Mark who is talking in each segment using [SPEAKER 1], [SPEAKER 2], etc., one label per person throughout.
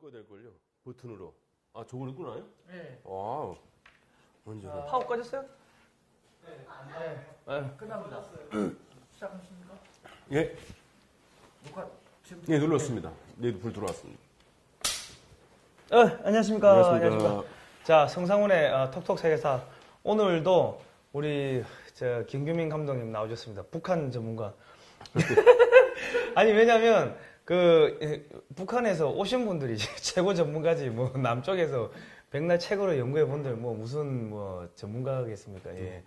[SPEAKER 1] 꺼야 될걸요. 버튼으로. 아, 저걸 끄나요?
[SPEAKER 2] 네.
[SPEAKER 1] 와우. 먼저.
[SPEAKER 2] 파워 꺼졌어요?
[SPEAKER 3] 네.
[SPEAKER 2] 끝납니다. 시작하십니까?
[SPEAKER 1] 예.
[SPEAKER 2] 녹화 지금.
[SPEAKER 1] 예, 눌렀습니다. 네, 불 들어왔습니다.
[SPEAKER 2] 안녕하십니까.
[SPEAKER 1] 안녕하십니까.
[SPEAKER 2] 자, 성상훈의 톡톡 세계사. 오늘도 우리 김규민 감독님 나오셨습니다. 북한 전문가. 아니, 왜냐면, 북한에서 오신 분들이 최고 전문가지, 뭐, 남쪽에서 백날 책으로 연구해 본들, 뭐, 무슨, 전문가겠습니까? 예.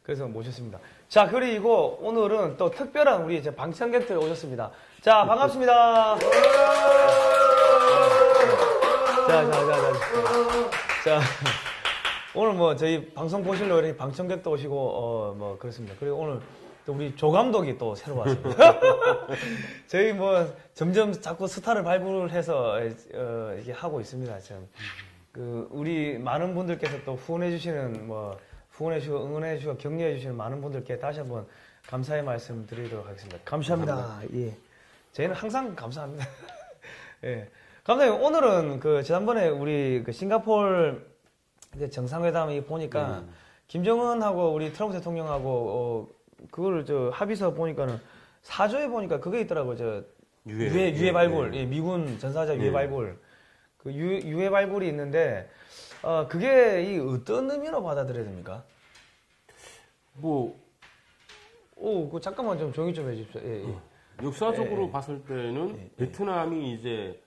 [SPEAKER 2] 그래서 모셨습니다. 자, 그리고 오늘은 또 특별한 우리 방청객들 오셨습니다. 자, 반갑습니다. 자, 오늘 저희 방송 보시려고 이렇게 방청객도 오시고, 그렇습니다. 그리고 오늘 또 우리 조 감독이 또 새로 왔습니다. 저희 점점 자꾸 스타를 발굴을 해서, 이렇게 하고 있습니다. 참. 우리 많은 분들께서 또 후원해주시는, 후원해주시고, 응원해주시고, 격려해주시는 많은 분들께 다시 한번 감사의 말씀 드리도록 하겠습니다. 감사합니다. 예. 저희는 항상 감사합니다. 예. 감독님, 오늘은 지난번에 우리 싱가포르 정상회담이 보니까, 김정은하고 우리 트럼프 대통령하고, 그거를 합의서 보니까는, 사조에 보니까 그게 있더라고요. 유해 발굴. 예, 미군 전사자 유해 발굴. 유해 발굴이 있는데, 그게 어떤 의미로 받아들여야 됩니까? 잠깐만 좀 정의 좀 해주십시오. 예.
[SPEAKER 1] 역사적으로 봤을 때는 베트남이 이제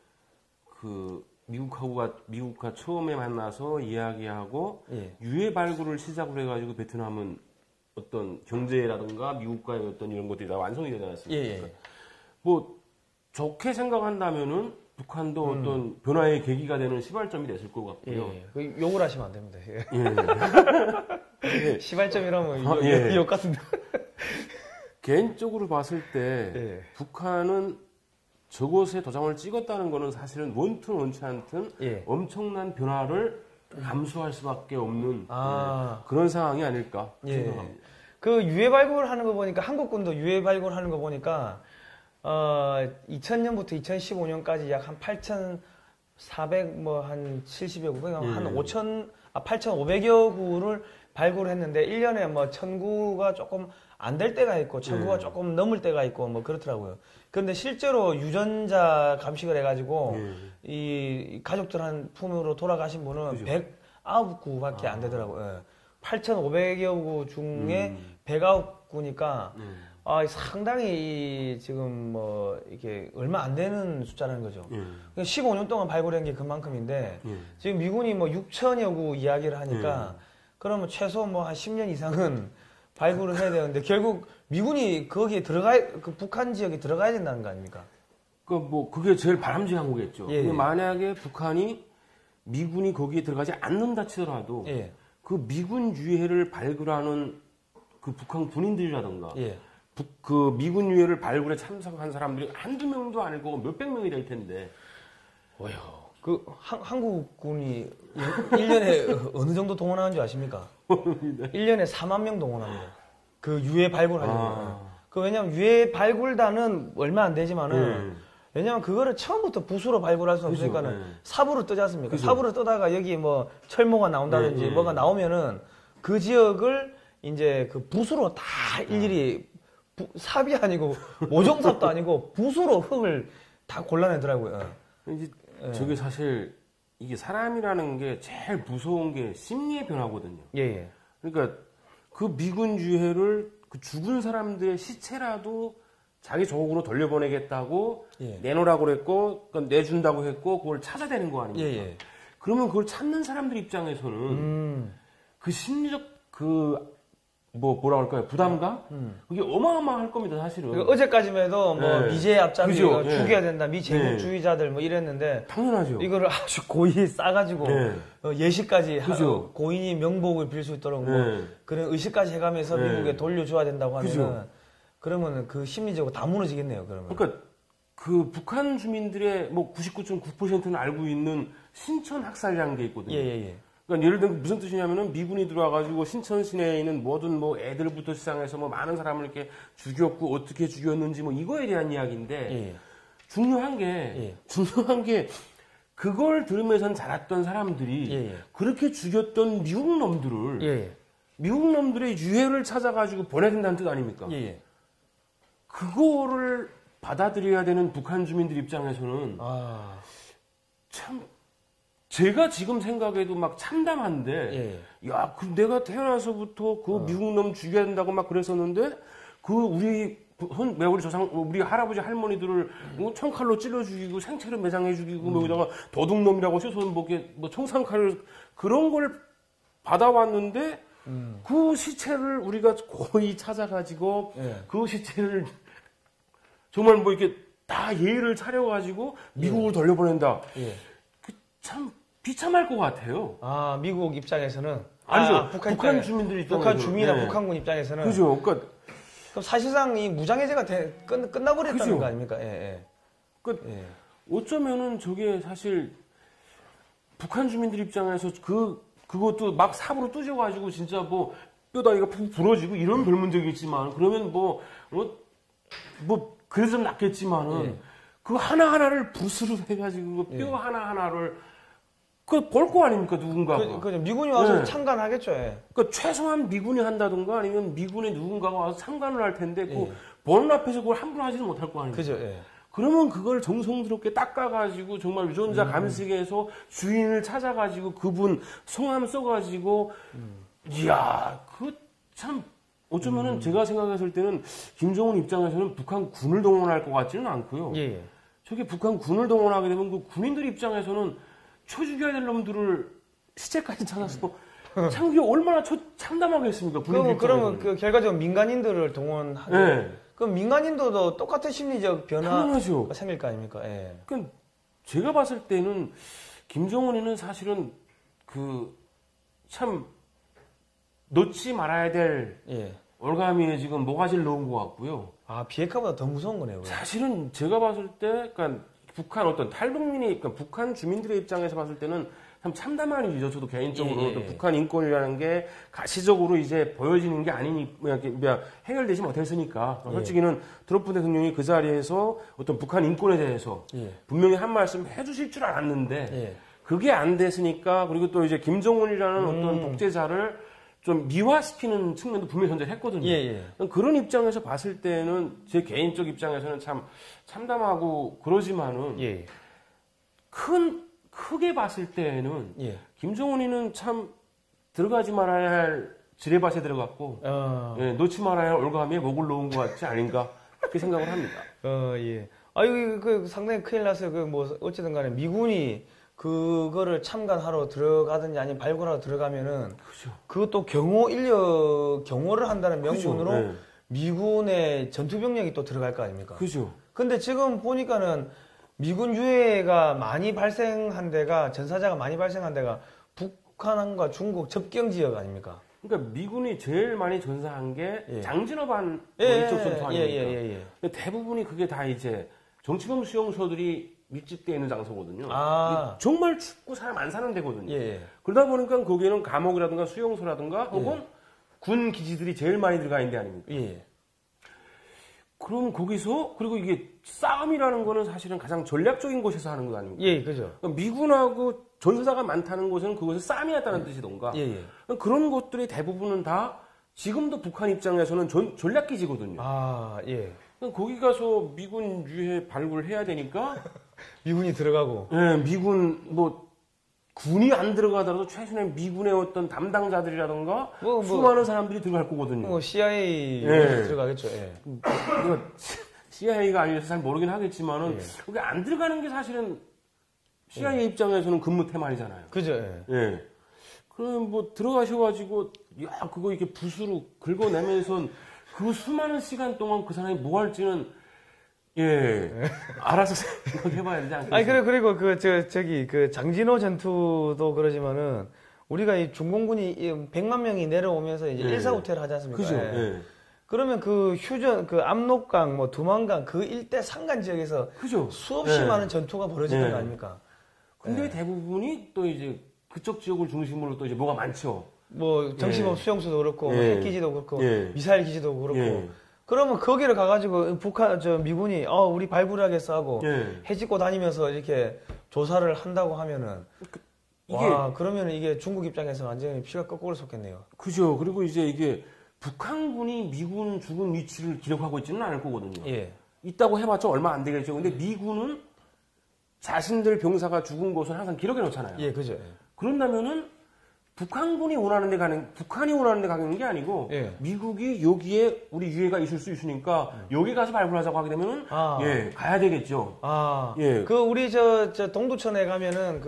[SPEAKER 1] 미국과 처음에 만나서 이야기하고 유해 발굴을 시작으로 해가지고 베트남은 어떤 경제라든가 미국과의 어떤 이런 것들이 다 완성이 되지 않았습니까? 좋게 생각한다면은 북한도 어떤 변화의 계기가 되는 시발점이 됐을 것 같고요.
[SPEAKER 2] 욕을 하시면 안 됩니다. 시발점이라면 욕 같은데.
[SPEAKER 1] 개인적으로 봤을 때 북한은 저곳에 도장을 찍었다는 것은 사실은 원튼 원치 않든 엄청난 변화를 감수할 수밖에 없는 그런 상황이 아닐까 생각합니다.
[SPEAKER 2] 유해 발굴하는 거 보니까 한국군도 유해 발굴하는 거 보니까 2000년부터 2015년까지 약 한 8,400 한 70여 구, 한 8,500여 구를 발굴했는데 1년에 1,000구가 조금 안 될 때가 있고 1,000구가 조금 넘을 때가 있고 그렇더라고요. 그런데 실제로 유전자 감식을 해가지고 이 가족들 한 품으로 돌아가신 분은 109구밖에 안 되더라고요. 8,500여 구 중에 109구니까 상당히 지금 이게 얼마 안 되는 숫자라는 거죠. 15년 동안 발굴한 게 그만큼인데 지금 미군이 6천여 구 이야기를 하니까 그러면 최소 한 10년 이상은 발굴을 해야 되는데 결국 미군이 거기에 북한 지역에 들어가야 된다는 거 아닙니까?
[SPEAKER 1] 그게 제일 바람직한 거겠죠. 근데 만약에 북한이 미군이 거기에 들어가지 않는다 치더라도 그 미군 유해를 발굴하는 그 북한 군인들이라든가 미군 유해를 발굴에 참석한 사람들이 한두 명도 아니고 몇백 명이 될 텐데.
[SPEAKER 2] 한국군이 1년에 어느 정도 동원하는 줄 아십니까? 1년에 4만 명 동원합니다. 유해 발굴하려고. 왜냐면 유해 발굴단은 얼마 안 되지만은, 왜냐면 그거를 처음부터 부수로 발굴할 수 없으니까는 삽으로 뜨지 않습니까? 삽으로 뜨다가 여기 철모가 나온다든지 뭐가 나오면은 그 지역을 이제 부수로 다 일일이 삽이 아니고 모종삽도 아니고 붓으로 흙을 다 골라내더라고요.
[SPEAKER 1] 저게 사실 이게 사람이라는 게 제일 무서운 게 심리의 변화거든요. 그러니까 그 미군 유해를 죽은 사람들의 시체라도 자기 조국으로 돌려보내겠다고 내놓으라고 그랬고 내준다고 했고 그걸 찾아내는 거 아닙니까? 그러면 그걸 찾는 사람들 입장에서는 그 심리적 뭐라 할까요? 부담감? 그게 어마어마할 겁니다, 사실은.
[SPEAKER 2] 어제까지만 해도 미제 앞잡이 죽여야 된다, 미제국주의자들 이랬는데.
[SPEAKER 1] 당연하죠.
[SPEAKER 2] 이거를 아주 고이 싸가지고, 예시까지 고인이 명복을 빌 수 있도록 그런 의식까지 해가면서 미국에 돌려줘야 된다고 하면은, 그러면은 심리적으로 다 무너지겠네요, 그러면.
[SPEAKER 1] 그러니까 북한 주민들의 99.9%는 알고 있는 신천 학살이라는 게 있거든요. 그러니까 예를 들면 무슨 뜻이냐면은 미군이 들어와가지고 신천 시내에 있는 모든 애들부터 시작해서 많은 사람을 이렇게 죽였고 어떻게 죽였는지 이거에 대한 이야기인데 중요한 게 그걸 들으면서 자랐던 사람들이 예, 예. 그렇게 죽였던 미국 놈들을 예, 예. 미국 놈들의 유해를 찾아가지고 보내야 된다는 뜻 아닙니까? 예, 예. 그거를 받아들여야 되는 북한 주민들 입장에서는 참 제가 지금 생각해도 막 참담한데 예. 야, 그 내가 태어나서부터 그 미국 놈 죽여야 된다고 막 그랬었는데 그 우리 할아버지 할머니들을 총칼로 찔러 죽이고 생체를 매장해 죽이고 여기다가 도둑놈이라고 써서 뭐 총상칼을 그런 걸 받아왔는데 그 시체를 우리가 거의 찾아가지고 예. 그 시체를 정말 뭐 이렇게 다 예의를 차려가지고 미국으로 예. 돌려보낸다. 예. 참 비참할 것 같아요.
[SPEAKER 2] 아, 미국 입장에서는
[SPEAKER 1] 아니죠. 북한 주민들 입장에서는
[SPEAKER 2] 북한 주민이나 네. 북한군 입장에서는
[SPEAKER 1] 그죠. 그러니까
[SPEAKER 2] 그럼 사실상 이 무장해제가 끝나버렸다는 그죠. 거 아닙니까? 예, 예.
[SPEAKER 1] 그러니까 예. 어쩌면은 저게 사실 북한 주민들 입장에서 그것도 막 삽으로 뚜져가지고 진짜 뭐 뼈다귀가 부러지고 이런 별 문제가 있지만 그러면 뭐 그래서 좀 낫겠지만은 예. 그 하나하나를 붓으로 해가지고 뼈 예. 하나하나를 볼 거 아닙니까 누군가가.
[SPEAKER 2] 그죠. 미군이 와서 예. 참관하겠죠. 예.
[SPEAKER 1] 그러니까 최소한 미군이 한다든가 아니면 미군의 누군가가 와서 참관을 할 텐데 그 보는 앞에서 그걸 함부로 하지는 못할 거 아닙니까.
[SPEAKER 2] 그죠. 예.
[SPEAKER 1] 그러면 그걸 정성스럽게 닦아가지고 정말 유전자 감식해서 주인을 찾아가지고 그분 성함 써가지고 이야 그 참 어쩌면은 제가 생각했을 때는 김정은 입장에서는 북한 군을 동원할 것 같지는 않고요. 예. 저게 북한 군을 동원하게 되면 그 군인들 입장에서는 쳐 죽여야 될 놈들을 시체까지 찾아서 참 그게 얼마나 참담하겠습니까?
[SPEAKER 2] 그러면 그 결과적으로 민간인들을 동원하게. 네. 그럼 민간인들도 똑같은 심리적 변화가 생길 거 아닙니까? 예.
[SPEAKER 1] 그러니까 제가 봤을 때는 김정은이는 사실은 참 놓지 말아야 될
[SPEAKER 2] 예.
[SPEAKER 1] 올가미에 지금 모가지를 넣은 것 같고요.
[SPEAKER 2] 아, 비핵화보다 더 무서운 거네요. 그럼.
[SPEAKER 1] 사실은 제가 봤을 때, 그러니까 북한 어떤 탈북민이, 그러니까 북한 주민들의 입장에서 봤을 때는 참 참담한 일이죠. 저도 개인적으로
[SPEAKER 2] 예.
[SPEAKER 1] 북한 인권이라는 게 가시적으로 이제 보여지는 게 아니니 해결되지 못했으니까 솔직히는 트럼프 대통령이 그 자리에서 어떤 북한 인권에 대해서 분명히 한 말씀 해주실 줄 알았는데 그게 안 됐으니까 그리고 또 이제 김정은이라는 어떤 독재자를 좀 미화시키는 측면도 분명히 존재했거든요. 그런 입장에서 봤을 때는 제 개인적 입장에서는 참 참담하고 그러지만은 크게 봤을 때는 김정은이는 참 들어가지 말아야 할 지뢰밭에 들어갔고 놓지 말아야 할 올가미에 목을 놓은 것 같지 아닌가 그렇게 생각을 합니다.
[SPEAKER 2] 예. 아 이거 상당히 큰일 났어요. 어쨌든 간에 미군이 그거를 참관하러 들어가든지 아니면 발굴하러 들어가면은
[SPEAKER 1] 그죠.
[SPEAKER 2] 그것도 경호를 한다는 명분으로 그죠. 미군의 전투병력이 또 들어갈 거 아닙니까?
[SPEAKER 1] 그죠.
[SPEAKER 2] 근데 지금 보니까는 미군 유해가 많이 발생한 데가 전사자가 많이 발생한 데가 북한과 중국 접경 지역 아닙니까?
[SPEAKER 1] 그러니까 미군이 제일 많이 전사한 게 장진어반 이쪽 전투 아닙니까? 대부분이 그게 다 이제 정치범 수용소들이 밀집되어 있는 장소거든요. 정말 춥고 사람 안 사는 데거든요. 그러다 보니까 거기에는 감옥이라든가 수용소라든가 혹은 군 기지들이 제일 많이 들어가 있는 데 아닙니까? 그럼 거기서 그리고 이게 싸움이라는 거는 사실은 가장 전략적인 곳에서 하는 거 아닙니까?
[SPEAKER 2] 그죠.
[SPEAKER 1] 그러니까 미군하고 전사자가 많다는 곳은 그곳에 싸움이 났다는 뜻이던가. 그런 것들이 대부분은 다 지금도 북한 입장에서는 전략 기지거든요. 거기 가서 미군 유해 발굴을 해야 되니까
[SPEAKER 2] 미군이 들어가고.
[SPEAKER 1] 미군 군이 안 들어가더라도 최소한 미군의 어떤 담당자들이라든가 수많은 사람들이 들어갈 거거든요.
[SPEAKER 2] CIA 들어가겠죠.
[SPEAKER 1] CIA가 아니라서 잘 모르긴 하겠지만은 그게 안 들어가는 게 사실은 CIA 입장에서는 근무 태만이잖아요.
[SPEAKER 2] 그죠.
[SPEAKER 1] 그럼 들어가셔가지고 그거 이렇게 붓으로 긁어내면서 그 수많은 시간 동안 그 사람이 뭐 할지는 알아서 생각해봐야 되지 않겠어요?
[SPEAKER 2] 그리고 그 장진호 전투도 그러지만은 우리가 이 중공군이 100만 명이 내려오면서 이제 일사후퇴를 하지 않습니까?
[SPEAKER 1] 그죠.
[SPEAKER 2] 그러면 그 휴전, 압록강, 두만강 그 일대 산간 지역에서
[SPEAKER 1] 그죠.
[SPEAKER 2] 수없이 많은 전투가 벌어지는 거 아닙니까?
[SPEAKER 1] 근데 대부분이 또 이제 그쪽 지역을 중심으로 또 이제 뭐가 많죠.
[SPEAKER 2] 정시범 수용소도 그렇고 핵기지도 그렇고 미사일 기지도 그렇고 그러면 거기를 가가지고 미군이 우리 발굴하겠어 하고 해집고 다니면서 이렇게 조사를 한다고 하면은 그러면 이게 중국 입장에서 완전히 피가 거꾸로 솟겠네요.
[SPEAKER 1] 그죠. 그리고 이제 이게 북한군이 미군 죽은 위치를 기록하고 있지는 않을 거거든요.
[SPEAKER 2] 예.
[SPEAKER 1] 있다고 해봤자 얼마 안 되겠죠. 근데 미군은 자신들 병사가 죽은 곳을 항상 기록해 놓잖아요.
[SPEAKER 2] 예, 그죠. 예.
[SPEAKER 1] 그런다면은 북한이 원하는 데 가는 게 아니고 미국이 여기에 우리 유해가 있을 수 있으니까 여기 가서 발굴하자고 하게 되면은 가야 되겠죠.
[SPEAKER 2] 우리 동두천에 가면은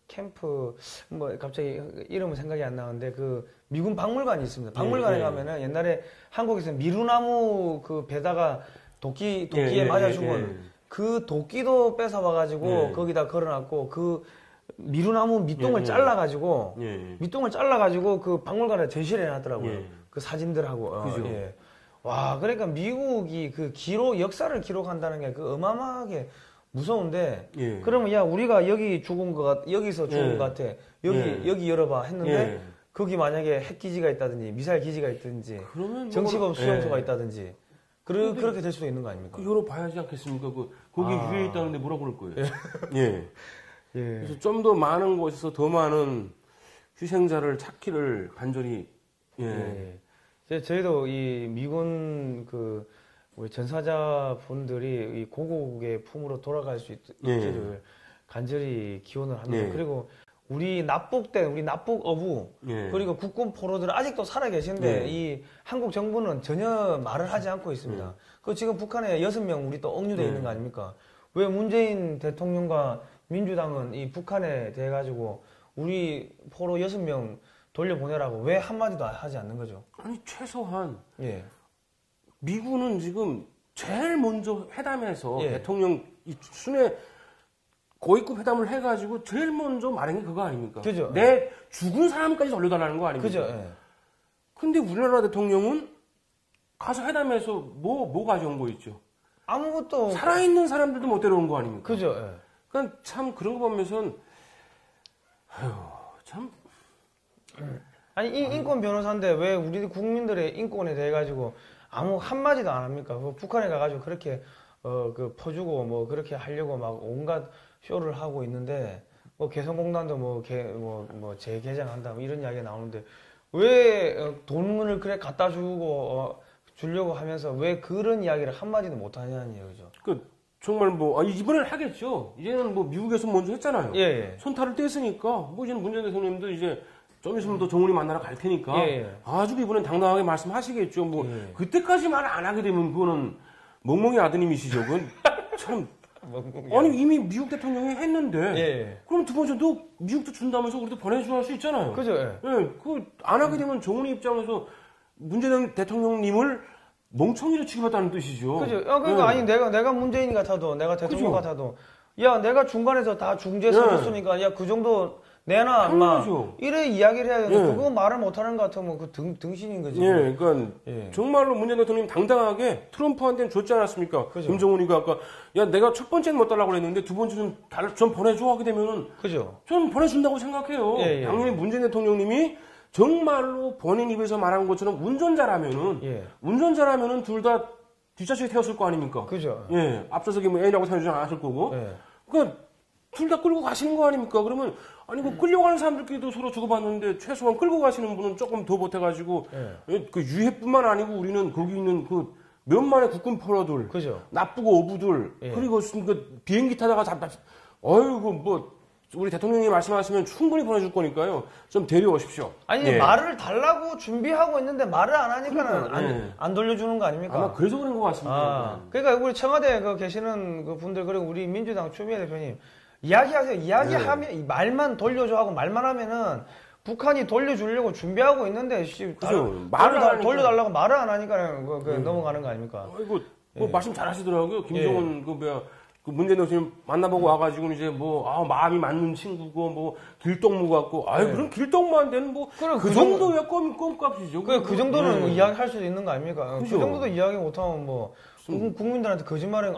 [SPEAKER 2] 캠프 갑자기 이름은 생각이 안 나는데 미군 박물관이 있습니다. 박물관에 가면은 옛날에 한국에서 미루나무 배다가 도끼에 맞아 죽은 그 도끼도 뺏어 와가지고 거기다 걸어놨고 미루나무 밑동을 잘라가지고 그 박물관에 전시를 해놨더라고요. 그 사진들하고. 그러니까 미국이 역사를 기록한다는 게 어마어마하게 무서운데. 그러면 우리가 여기서 죽은 것 같아. 여기 열어봐 했는데 거기 만약에 핵 기지가 있다든지 미사일 기지가 있다든지 정치범 수용소가 있다든지. 그렇게 될 수도 있는 거 아닙니까?
[SPEAKER 1] 열어봐야지 않겠습니까? 거기 유해 있다는데 뭐라고 그럴 거예요? 그래서 좀 더 많은 곳에서 더 많은 희생자를 찾기를 간절히
[SPEAKER 2] 저희도 이 미군 우리 전사자분들이 이 고국의 품으로 돌아갈 수 있기를 간절히 기원을 합니다. 그리고 우리 납북 어부 그리고 국군 포로들은 아직도 살아 계신데 이 한국 정부는 전혀 말을 하지 않고 있습니다. 지금 북한에 6명 우리 또 억류돼 있는 거 아닙니까? 왜 문재인 대통령과 민주당은 이 북한에 대해 가지고 우리 포로 6명 돌려보내라고 왜 한마디도 하지 않는 거죠?
[SPEAKER 1] 아니 최소한 미군은 지금 제일 먼저 회담에서 대통령 순회 고위급 회담을 해가지고 제일 먼저 말한 게 그거 아닙니까?
[SPEAKER 2] 그죠.
[SPEAKER 1] 내 죽은 사람까지 돌려달라는 거 아닙니까?
[SPEAKER 2] 그죠.
[SPEAKER 1] 근데 우리나라 대통령은 가서 회담에서 뭐 가져온 거 있죠?
[SPEAKER 2] 아무것도
[SPEAKER 1] 살아있는 사람들도 못 데려온 거 아닙니까?
[SPEAKER 2] 그죠.
[SPEAKER 1] 그러니까 참 그런 거 보면선 참
[SPEAKER 2] 아니 인권 변호사인데 왜 우리 국민들의 인권에 대해 가지고 아무 한마디도 안 합니까? 북한에 가가지고 그렇게 퍼주고 그렇게 하려고 막 온갖 쇼를 하고 있는데 개성공단도 재개장한다 이런 이야기가 나오는데 왜 돈을 그래 갖다 주고 주려고 하면서 왜 그런 이야기를 한마디도 못 하냐는 얘기죠.
[SPEAKER 1] 정말 이번엔 하겠죠. 이제는 미국에서 먼저 했잖아요. 손탈을 뗐으니까 이제는 문재인 대통령도 이제 좀 있으면 또 정훈이 만나러 갈 테니까 아주 이번엔 당당하게 말씀하시겠죠. 그때까지 말 안 하게 되면 그거는 멍멍이 아드님이시죠. 그건 참 아니 이미 미국 대통령이 했는데 그럼 두 번째도 미국도 준다면서 우리도 보내주고 할 수 있잖아요.
[SPEAKER 2] 그죠.
[SPEAKER 1] 그 안 하게 되면 정훈이 입장에서 문재인 대통령님을 멍청이로 취급했다는 뜻이죠.
[SPEAKER 2] 그죠. 그러니까 아니 내가 문재인 같아도 내가 대통령 같아도 내가 중간에서 다 중재 서줬으니까 그 정도 내놔 엄마 이래 이야기를 해야 되는데 그거 말을 못하는 것 같으면 등신인 거지.
[SPEAKER 1] 그러니까 정말로 문재인 대통령님 당당하게 트럼프한테는 줬지 않았습니까? 그죠. 김정은이가 아까 내가 첫 번째는 못 달라고 그랬는데 두 번째는 좀 보내줘 하게 되면은
[SPEAKER 2] 그죠.
[SPEAKER 1] 저는 보내준다고 생각해요. 당연히 문재인 대통령님이 정말로 본인 입에서 말한 것처럼 운전자라면은 둘 다 뒷좌석에 태웠을 거 아닙니까?
[SPEAKER 2] 그죠.
[SPEAKER 1] 앞좌석에 A라고 태워주지 않았을 거고. 그러니까 둘 다 끌고 가시는 거 아닙니까? 그러면 끌려가는 사람들끼리도 서로 주고받는데 최소한 끌고 가시는 분은 조금 더 보태가지고 그 유해뿐만 아니고 우리는 거기 있는 몇만의 국군 포로들, 납북 어부들 그리고 비행기 타다가 우리 대통령이 말씀하시면 충분히 보내줄 거니까요. 좀 데려오십시오.
[SPEAKER 2] 아니 말을 달라고 준비하고 있는데 말을 안 하니까는 안 돌려주는 거 아닙니까?
[SPEAKER 1] 아마 그래서 그런 것 같습니다.
[SPEAKER 2] 그러니까 우리 청와대에 계시는 분들 그리고 우리 민주당 추미애 대표님 이야기하세요. 이야기하면 말만 돌려줘 하고 말만 하면은 북한이 돌려주려고 준비하고 있는데 말을 돌려달라고 말을 안 하니까 넘어가는 거 아닙니까?
[SPEAKER 1] 말씀 잘하시더라고요. 김정은 문재인 대통령 만나보고 와가지고 이제 마음이 맞는 친구고 길동무 같고 그럼 길동무한테는 그 정도야 껌값이죠.
[SPEAKER 2] 그 정도는 이야기할 수도 있는 거 아닙니까? 그 정도도 이야기 못하면 국민들한테 거짓말은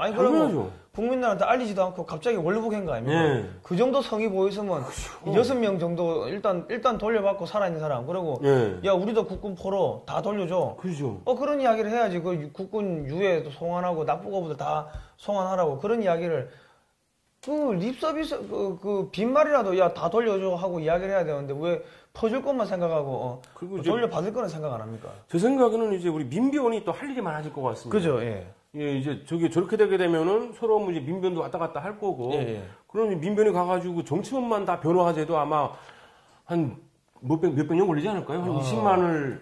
[SPEAKER 2] 국민들한테 알리지도 않고 갑자기 월북한 거 아닙니까?
[SPEAKER 1] 예.
[SPEAKER 2] 그 정도 성의 보였으면 6명 정도 일단 돌려받고 살아있는 사람 그리고
[SPEAKER 1] 예.
[SPEAKER 2] 야 우리도 국군 포로 다 돌려줘.
[SPEAKER 1] 그죠.
[SPEAKER 2] 그런 이야기를 해야지. 그 국군 유해도 송환하고 납부거부들 다 송환하라고 그런 이야기를 그 립서비스 그 빈말이라도 야 다 돌려줘 하고 이야기를 해야 되는데 왜 퍼줄 것만 생각하고 그리고 돌려받을 거는 생각 안 합니까?
[SPEAKER 1] 제 생각에는 이제 우리 민변이 또 할 일이 많아질 것 같습니다.
[SPEAKER 2] 그죠, 예.
[SPEAKER 1] 예, 이제 저렇게 되게 되면은 서로 이제 민변도 왔다 갔다 할 거고. 예. 그러면 민변이 가가지고 정치원만 다 변호하재도 아마 한 몇백 년 걸리지 않을까요? 한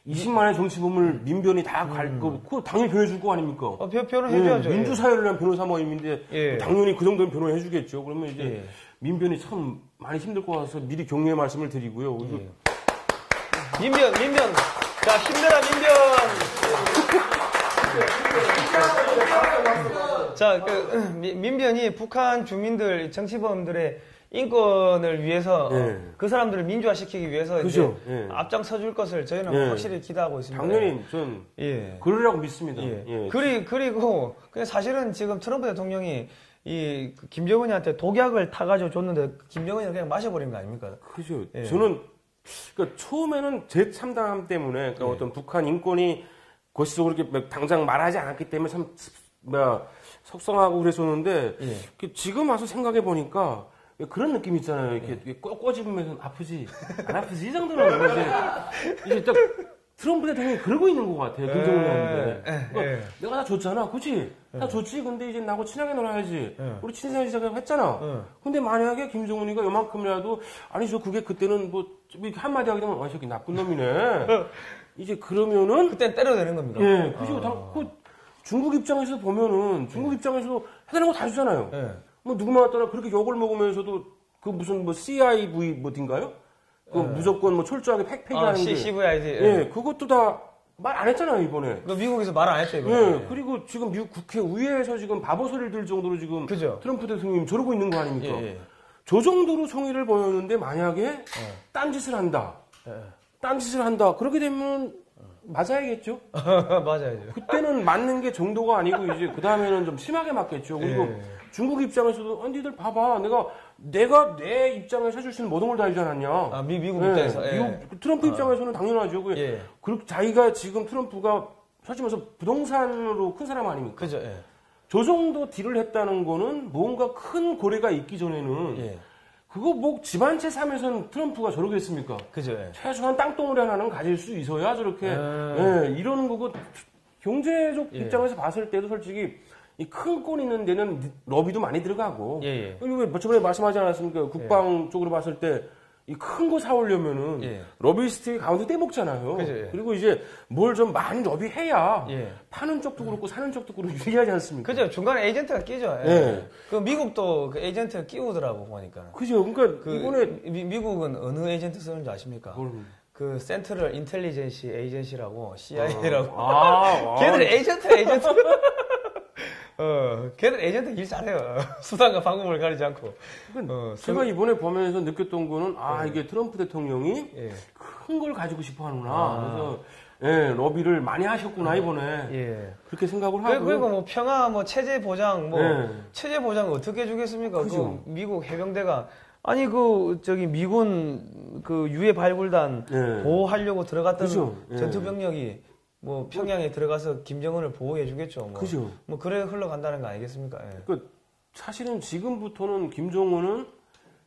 [SPEAKER 1] 20만의 정치범을 민변이 다 갈 거, 그거 당연히 변호해줄 거 아닙니까?
[SPEAKER 2] 변호해줘야죠.
[SPEAKER 1] 예, 민주사회를 위한 변호사 모임인데
[SPEAKER 2] 예.
[SPEAKER 1] 당연히 그 정도는 변호해주겠죠. 그러면 이제 민변이 참 많이 힘들 것 같아서 미리 격려의 말씀을 드리고요.
[SPEAKER 2] 민변. 자, 힘내라, 민변! 자, 민변이 북한 주민들, 정치범들의 인권을 위해서 그 사람들을 민주화시키기 위해서
[SPEAKER 1] 그죠.
[SPEAKER 2] 이제 앞장서 줄 것을 저희는 확실히 기대하고 있습니다.
[SPEAKER 1] 당연히 전 그러려고 믿습니다.
[SPEAKER 2] 그리고 그냥 사실은 지금 트럼프 대통령이 김정은이한테 독약을 타가지고 줬는데 김정은이 그냥 마셔버린 거 아닙니까?
[SPEAKER 1] 그죠. 저는 그러니까 처음에는 제 참담함 때문에 그러니까 어떤 북한 인권이 거시적으로 이렇게 당장 말하지 않았기 때문에 참 속상하고 그랬었는데 지금 와서 생각해 보니까 그런 느낌 있잖아요. 이렇게 꼬집으면서 아프지 안 아프지 이 정도는 이제 딱 트럼프 대통령이 그러고 있는 것 같아요. 김정은한테. 그러니까 내가 다 줬잖아, 그치? 다 줬지. 근데 이제 나하고 친하게 놀아야지. 우리 친해지기 시작했잖아. 근데 만약에 김정은이가 요만큼이라도 아니 저 그게 그때는 뭐 이렇게 한마디 하게 되면 이 새끼 나쁜 놈이네. 이제 그러면은
[SPEAKER 2] 그땐 때려야 되는 겁니다.
[SPEAKER 1] 예, 그죠. 중국 입장에서 보면은 중국 입장에서도 해달라는 거 다 주잖아요. 뭐 누구만 왔더라 그렇게 욕을 먹으면서도 그 무슨 뭐 CIV 뭐인가요? 그 무조건 뭐 철저하게 팩하는 게.
[SPEAKER 2] CVID.
[SPEAKER 1] 예, 그것도 다 말 안 했잖아요, 이번에.
[SPEAKER 2] 미국에서 말 안 했죠, 이번에.
[SPEAKER 1] 예, 그리고 지금 미국 국회 의회에서 지금 바보 소리를 들 정도로 지금
[SPEAKER 2] 그죠.
[SPEAKER 1] 트럼프 대통령이 저러고 있는 거 아닙니까? 저 정도로 성의를 보였는데 만약에 딴짓을 한다. 딴짓을 한다. 그렇게 되면 맞아야겠죠?
[SPEAKER 2] 맞아야죠.
[SPEAKER 1] 그때는 맞는 게 정도가 아니고 이제 그 다음에는 좀 심하게 맞겠죠. 그리고 중국 입장에서도 니들 봐봐. 내가 내 입장에서 해줄 수 있는 모든 걸 다 해주지 않았냐.
[SPEAKER 2] 미국 입장에서.
[SPEAKER 1] 트럼프 입장에서는 당연하죠. 그리고 자기가 지금 트럼프가 솔직히 말해서 부동산으로 큰 사람 아닙니까?
[SPEAKER 2] 그죠.
[SPEAKER 1] 저 정도 딜을 했다는 거는 뭔가 큰 고래가 있기 전에는 그거 뭐 집 한 채 사면서는 트럼프가 저러겠습니까?
[SPEAKER 2] 그죠.
[SPEAKER 1] 최소한 땅덩어리 하나는 가질 수 있어야 저렇게 이러는 거고 경제적 입장에서 봤을 때도 솔직히 이 큰 꼴 있는 데는 러비도 많이 들어가고 그리고 저번에 말씀하지 않았습니까? 국방 쪽으로 봤을 때 이 큰 거 사오려면은 러비스트 가운데 떼먹잖아요. 그리고 이제 뭘 좀 많이 러비해야 파는 쪽도 그렇고 사는 쪽도 그렇고 유리하지 않습니까?
[SPEAKER 2] 그죠. 중간에 에이전트가 끼죠. 그 미국도 그 에이전트 끼우더라고 보니까.
[SPEAKER 1] 그죠. 그러니까 이번에
[SPEAKER 2] 미국은 어느 에이전트 쓰는지 아십니까? 그 센트럴 인텔리전시 에이전시라고 CIA라고. 걔들 에이전트. 걔들 에이전트 일 잘해요. 수단과 방법을 가리지 않고.
[SPEAKER 1] 제가 이번에 보면서 느꼈던 거는, 이게 트럼프 대통령이 큰 걸 가지고 싶어 하는구나. 그래서, 러비를 많이 하셨구나, 이번에. 그렇게 생각을 하고.
[SPEAKER 2] 그리고 뭐 평화, 뭐 체제 보장, 체제 보장 어떻게 해주겠습니까? 그 미국 해병대가. 아니, 미군, 유해 발굴단 보호하려고 들어갔던 전투병력이 뭐 평양에 들어가서 김정은을 보호해 주겠죠.
[SPEAKER 1] 그죠.
[SPEAKER 2] 뭐 그래 흘러간다는 거 아니겠습니까?
[SPEAKER 1] 사실은 지금부터는 김정은은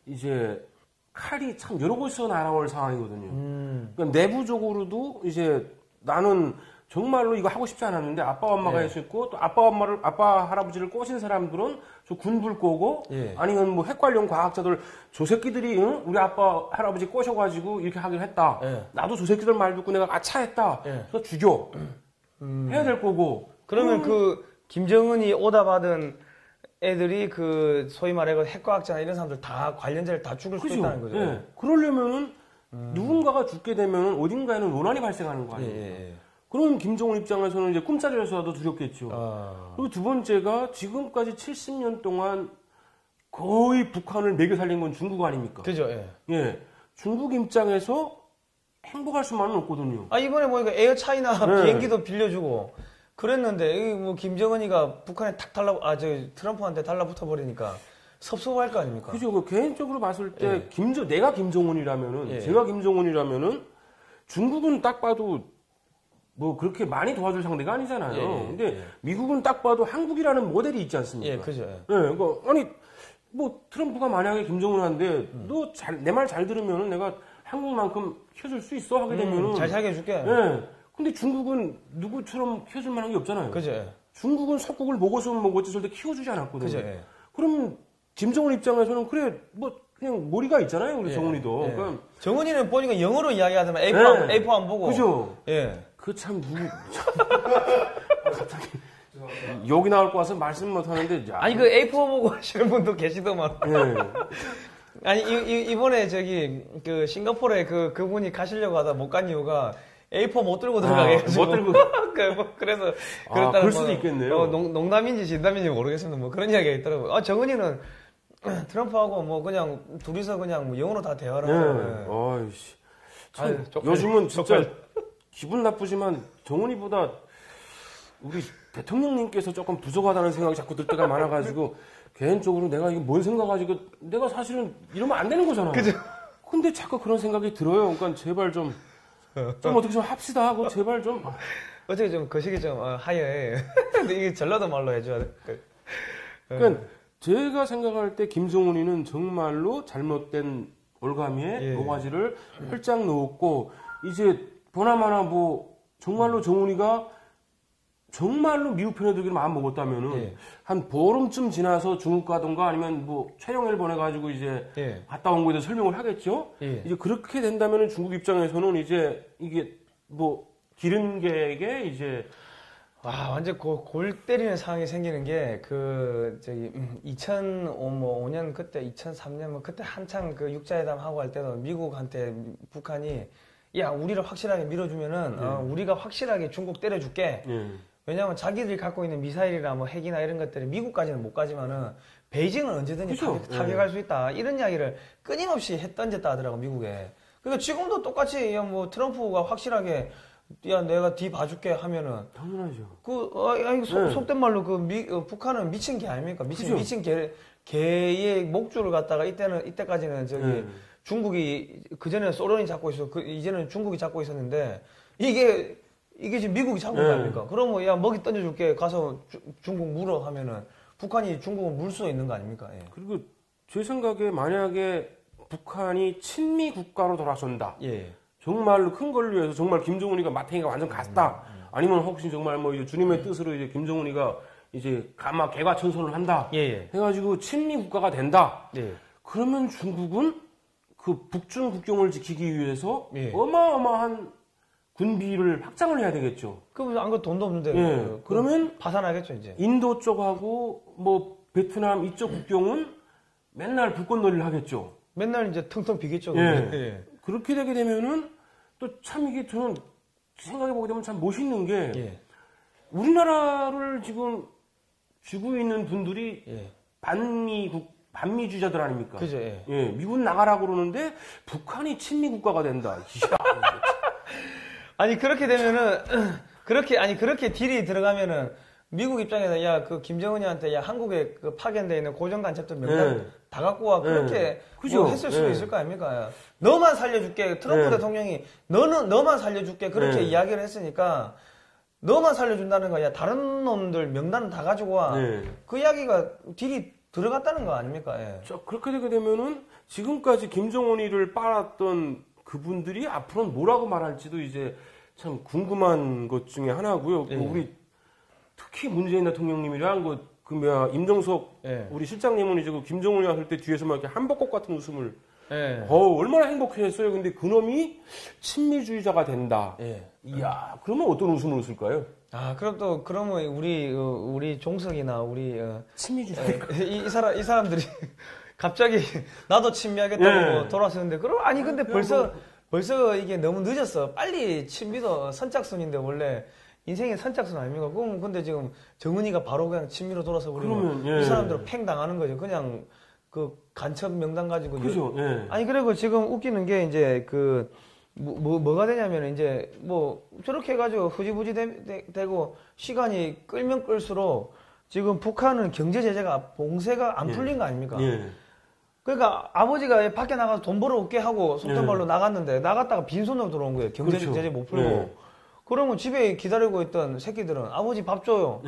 [SPEAKER 1] 이제 칼이 참 여러 곳에서 날아올 상황이거든요. 그러니까 내부적으로도 이제 나는 정말로 이거 하고 싶지 않았는데 아빠 엄마가 했었고 또 아빠 할아버지를 꼬신 사람들은 저 군불 꼬고 아니면 뭐 핵관련 과학자들 저 새끼들이 우리 아빠 할아버지 꼬셔가지고 이렇게 하긴 했다. 나도 저 새끼들 말 듣고 내가 아차했다. 그래서 죽여 해야 될 거고.
[SPEAKER 2] 그러면 김정은이 오다 받은 애들이 소위 말해 핵과학자나 이런 사람들 다 관련자를 다 죽일 수 있다는 거죠.
[SPEAKER 1] 그러려면은 누군가가 죽게 되면 어딘가에는 논란이 발생하는 거 아니에요. 그럼 김정은 입장에서는 이제 꿈자리에서라도 두렵겠죠. 그리고 두 번째가 지금까지 70년 동안 거의 북한을 매겨 살린 건 중국 아닙니까?
[SPEAKER 2] 그죠,
[SPEAKER 1] 중국 입장에서 행복할 수만은 없거든요.
[SPEAKER 2] 이번에 보니까 에어차이나 비행기도 빌려주고, 그랬는데 뭐 김정은이가 북한에 탁 트럼프한테 달라붙어 버리니까 섭섭할 거 아닙니까?
[SPEAKER 1] 그죠. 그 개인적으로 봤을 때 내가 김정은이라면은 제가 김정은이라면은 중국은 딱 봐도 뭐 그렇게 많이 도와줄 상대가 아니잖아요. 근데 미국은 딱 봐도 한국이라는 모델이 있지 않습니까?
[SPEAKER 2] 그죠.
[SPEAKER 1] 그러니까 아니 뭐 트럼프가 만약에 김정은한테 너 내 말 잘 들으면은 내가 한국만큼 키워줄 수 있어 하게 되면은
[SPEAKER 2] 잘 살게 해줄게.
[SPEAKER 1] 근데 중국은 누구처럼 키워줄 만한 게 없잖아요.
[SPEAKER 2] 그죠.
[SPEAKER 1] 중국은 석국을 먹었으면 먹었지 절대 키워주지 않았거든요.
[SPEAKER 2] 그죠.
[SPEAKER 1] 그럼 김정은 입장에서는 그래 뭐 그냥 머리가 있잖아요, 우리 정은이도. 그러니까
[SPEAKER 2] 정은이는 보니까 영어로 이야기하더만 A4 안 보고.
[SPEAKER 1] 그죠. 그 참 갑자기 여기 나올 거 와서 말씀 못 하는데.
[SPEAKER 2] 아니 그 A4 보고 하시는 분도 계시더만. 아니 이번에 저기 그 싱가포르에 그분이 가시려고 하다 못 간 이유가 A4 못 들고 들어가게 해가지고.
[SPEAKER 1] 못 들고.
[SPEAKER 2] 그래서 그랬다는
[SPEAKER 1] 그럴 수도 있겠네요.
[SPEAKER 2] 농담인지 진담인지 모르겠습니다. 뭐 그런 이야기가 있더라고요. 정은이는 트럼프하고 뭐 그냥 둘이서 그냥 뭐 영어로 다 대화를 하더라고요.
[SPEAKER 1] 아이씨. 요즘은 진짜 기분 나쁘지만 정은이보다 우리 대통령님께서 조금 부족하다는 생각이 자꾸 들 때가 많아가지고 개인적으로 내가 이게 뭔 생각 가지고 내가 사실은 이러면 안 되는 거잖아요.
[SPEAKER 2] 그죠?
[SPEAKER 1] 근데 자꾸 그런 생각이 들어요. 그러니까 제발 좀 어떻게 좀 합시다 하고 제발 좀.
[SPEAKER 2] 어떻게 좀 거시기 좀 하여해. 근데 이게 전라도 말로 해줘야 돼.
[SPEAKER 1] 그러니까 제가 생각할 때 김정은이는 정말로 잘못된 올가미에 모가지를 활짝 넣었고 이제 보나마나 뭐 정말로 정은이가 정말로 미국 편에 들기로 마음 먹었다면은 한 보름쯤 지나서 중국 가던가 아니면 뭐 촬영을 보내가지고 이제 갔다 온 거에 대해서 설명을 하겠죠. 이제 그렇게 된다면은 중국 입장에서는 이제 이게 뭐 기른 개에게 이제
[SPEAKER 2] 와 완전 골 때리는 상황이 생기는 게 그 저기 2005년 그때 2003년 뭐 그때 한창 그 육자회담 하고 할 때도 미국한테 북한이 야 우리를 확실하게 밀어주면은 우리가 확실하게 중국 때려줄게. 왜냐하면 자기들이 갖고 있는 미사일이나 뭐 핵이나 이런 것들이 미국까지는 못 가지만은 베이징은 언제든지 타격할 수 있다. 이런 이야기를 끊임없이 던졌다 하더라고 미국에. 그러니까 지금도 똑같이 뭐 트럼프가 확실하게 야 내가 뒤 봐줄게 하면은
[SPEAKER 1] 당연하죠.
[SPEAKER 2] 속된 말로 북한은 미친 개 아닙니까? 미친 개의 목줄을 갖다가 이때까지는 저기 중국이 그전에는 소련이 잡고 있어 이제는 중국이 잡고 있었는데 이게 지금 미국이 잡고 있는 거 아닙니까? 그러면 야 먹이 던져줄게 가서 중국 물어 하면은 북한이 중국을 물 수 있는 거 아닙니까?
[SPEAKER 1] 그리고 제 생각에 만약에 북한이 친미 국가로 돌아선다. 정말로 큰 걸 위해서 정말 김정은이가 마탱이가 완전 갔다. 아니면 혹시 정말 뭐 이제 주님의 뜻으로 이제 김정은이가 이제 가마 개과천선을 한다. 해가지고 친미 국가가 된다. 그러면 중국은 그 북중 국경을 지키기 위해서 어마어마한 군비를 확장을 해야 되겠죠.
[SPEAKER 2] 그럼 안 그래도 돈도 없는데.
[SPEAKER 1] 그러면
[SPEAKER 2] 파산하겠죠 이제.
[SPEAKER 1] 인도 쪽하고 뭐 베트남 이쪽 국경은 맨날 불꽃놀이를 하겠죠.
[SPEAKER 2] 맨날 이제 텅텅 비겠죠.
[SPEAKER 1] 그렇게 되게 되면은 또 참 이게 저는 생각해보게 되면 참 멋있는 게 우리나라를 지금 쥐고 있는 분들이 반미주의자들 아닙니까?
[SPEAKER 2] 그죠.
[SPEAKER 1] 미국 나가라고 그러는데 북한이 친미 국가가 된다.
[SPEAKER 2] 아니 그렇게 되면은 그렇게 딜이 들어가면은 미국 입장에서 야 그 김정은이한테 야 한국에 그 파견돼 있는 고정간첩들 명단 다 갖고 와 그렇게 뭐 했을 수도 있을 거 아닙니까? 너만 살려줄게. 트럼프 대통령이 너만 살려줄게 그렇게 이야기를 했으니까 너만 살려준다는 거야. 다른 놈들 명단 다 가지고 와. 그 이야기가 딜이 들어갔다는 거 아닙니까?
[SPEAKER 1] 자, 그렇게 되게 되면은 지금까지 김정은이를 빨았던 그분들이 앞으로는 뭐라고 말할지도 이제 참 궁금한 것 중에 하나고요. 우리 특히 문재인 대통령님이랑 임정석 우리 실장님은 이제 김정은이 왔을 때 뒤에서 막 이렇게 한복꽃 같은 웃음을 얼마나 행복해했어요. 근데 그놈이 친미주의자가 된다. 이야, 그러면 어떤 웃음을 웃을까요?
[SPEAKER 2] 그러면 우리 종석이나 우리
[SPEAKER 1] 친미주의자
[SPEAKER 2] 이 사람들이 갑자기 나도 친미하겠다고 돌아서는데 근데 벌써 이게 너무 늦었어. 빨리 친미도 선착순인데 원래 인생의 선착순 아닙니까? 근데 지금 정은이가 바로 그냥 친미로 돌아서 버리면 이 사람들은 팽 당하는 거죠. 그냥 그 간첩 명단 가지고.
[SPEAKER 1] 그죠.
[SPEAKER 2] 아니 그리고 지금 웃기는 게 이제 뭐가 되냐면 이제 뭐 저렇게 해가지고 흐지부지 되고 시간이 끌면 끌수록 지금 북한은 경제 제재가 봉쇄가 안 풀린 거 아닙니까?
[SPEAKER 1] 예.
[SPEAKER 2] 그러니까 아버지가 밖에 나가서 돈 벌어올게 하고 속된 말로 나갔는데 나갔다가 빈손으로 들어온 거예요. 경제
[SPEAKER 1] 그렇죠.
[SPEAKER 2] 제재 못 풀고. 그러면 집에 기다리고 있던 새끼들은 아버지 밥 줘요.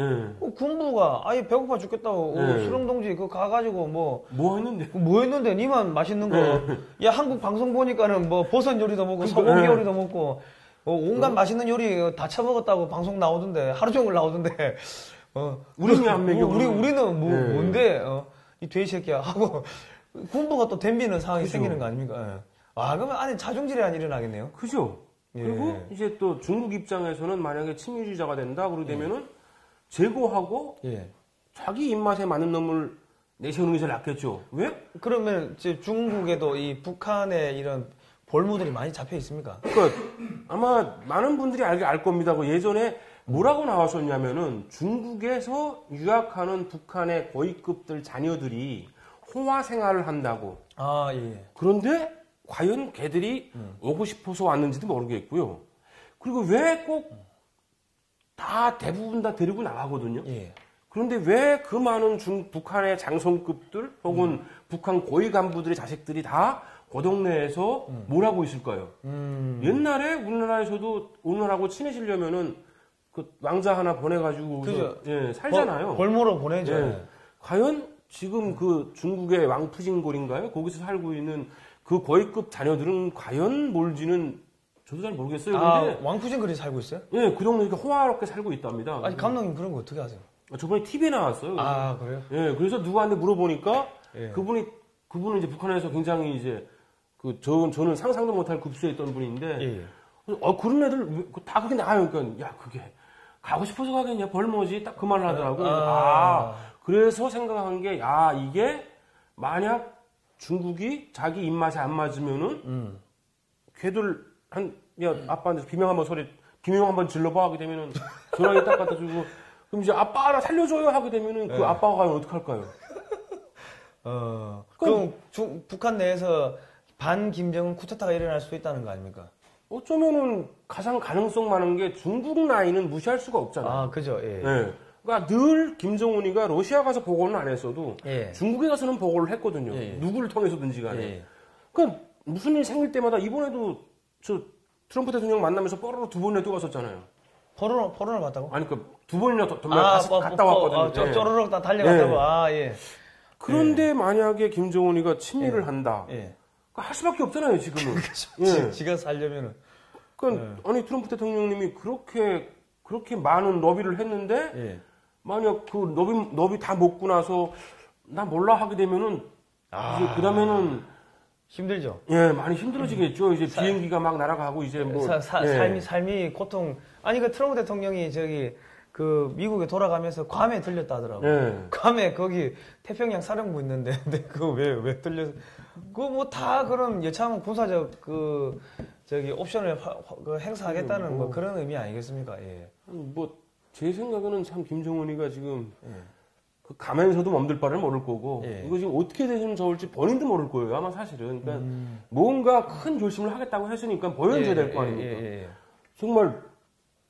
[SPEAKER 2] 군부가 아예 배고파 죽겠다고 수령동지 그거 가가지고
[SPEAKER 1] 뭐 했는데
[SPEAKER 2] 니만 맛있는 거. 야 한국 방송 보니까는 뭐 버섯 요리도 먹고 소고기 요리도 먹고 온갖 맛있는 요리 다 처먹었다고 방송 나오던데 하루 종일 나오던데.
[SPEAKER 1] 우리는 안 먹여.
[SPEAKER 2] 우리는 뭔데 이 돼지 새끼야 하고 군부가 또 덤비는 상황이 생기는 거 아닙니까? 그러면 안에 자중질환 일어나겠네요.
[SPEAKER 1] 그죠. 그리고 이제 또 중국 입장에서는 만약에 친미주의자가 된다 그러게 되면은 제거하고 자기 입맛에 맞는 놈을 내세우는 게 제일 낫겠죠. 왜?
[SPEAKER 2] 그러면 이제 중국에도 이 북한의 이런 볼모들이 많이 잡혀 있습니까?
[SPEAKER 1] 그러니까 아마 많은 분들이 알 겁니다. 예전에 뭐라고 나왔었냐면은 중국에서 유학하는 북한의 고위급들 자녀들이 호화 생활을 한다고. 그런데 과연 걔들이 오고 싶어서 왔는지도 모르겠고요. 그리고 왜 꼭 대부분 다 데리고 나가거든요. 그런데 왜 그 많은 북한의 장성급들 혹은 북한 고위 간부들의 자식들이 다 그 동네에서 뭘 하고 있을까요? 옛날에 우리나라하고 친해지려면은 그 왕자 하나 보내가지고 살잖아요.
[SPEAKER 2] 볼모로 보내죠.
[SPEAKER 1] 과연 지금 그 중국의 왕푸진골인가요? 거기서 살고 있는 그 고위급 자녀들은 과연 뭘지는 저도 잘 모르겠어요. 근데
[SPEAKER 2] 왕푸진골이 살고 있어요?
[SPEAKER 1] 예, 그 정도 호화롭게 살고 있답니다.
[SPEAKER 2] 아니 감독님 그런 거 어떻게 아세요?
[SPEAKER 1] 저번에 TV에 나왔어요.
[SPEAKER 2] 그래요?
[SPEAKER 1] 예, 그래서 누구한테 물어보니까 그분은 이제 북한에서 굉장히 이제 저는 상상도 못할 급수에 있던 분인데 그런 애들 다 그게 나와요. 그러니까 야 그게 가고 싶어서 가겠냐 벌모지 딱 그 말을 하더라고요. 그래서 생각한 게 이게 만약 중국이 자기 입맛에 안 맞으면은 걔들 아빠한테 비명 한번 질러봐 하게 되면은 전화기 딱 갖다 주고 그럼 이제 아빠 하나 살려줘요 하게 되면은 그 아빠가 과연 어떡할까요?
[SPEAKER 2] 그럼 북한 내에서 반 김정은 쿠데타가 일어날 수도 있다는 거 아닙니까?
[SPEAKER 1] 어쩌면은 가장 가능성 많은 게 중국 라인은 무시할 수가 없잖아요.
[SPEAKER 2] 그죠.
[SPEAKER 1] 그러니까 늘 김정은이가 러시아 가서 보고는 안 했어도 중국에 가서는 보고를 했거든요. 누구를 통해서든지 간에. 그러니까 무슨 일 생길 때마다 이번에도 저 트럼프 대통령 만나면서 뽀로로 2번이나 뛰어갔었잖아요.
[SPEAKER 2] 포론을 갔다고?
[SPEAKER 1] 아니 두 번이나 갔다 왔거든요.
[SPEAKER 2] 쪼르륵 다 달려갔다고.
[SPEAKER 1] 그런데 만약에 김정은이가 친일을 한다. 할 수밖에 없잖아요, 지금은.
[SPEAKER 2] 지가 살려면은.
[SPEAKER 1] 그러니까 아니 트럼프 대통령님이 그렇게 많은 러비를 했는데 만약 그 러비 다 먹고 나서 나 몰라 하게 되면은 이제 그다음에는
[SPEAKER 2] 힘들죠.
[SPEAKER 1] 많이 힘들어지겠죠. 이제 비행기가 막 날아가고 이제 뭐
[SPEAKER 2] 삶이 고통. 아니 그 트럼프 대통령이 그 미국에 돌아가면서 괌에 들렸다 하더라고요. 괌에 거기 태평양 사령부 있는데 근데 그거 왜 들렸? 그거 뭐 다 그런 여차하면 군사적 옵션을 행사하겠다는 뭐 그런 의미 아니겠습니까?
[SPEAKER 1] 제 생각에는 참 김정은이가 지금 가면서도 멈들 바를 모를 거고 이거 지금 어떻게 되시면 좋을지 본인도 모를 거예요. 아마 사실은. 그러니까 뭔가 큰 결심을 하겠다고 했으니까 보여줘야 될 거 아닙니까? 정말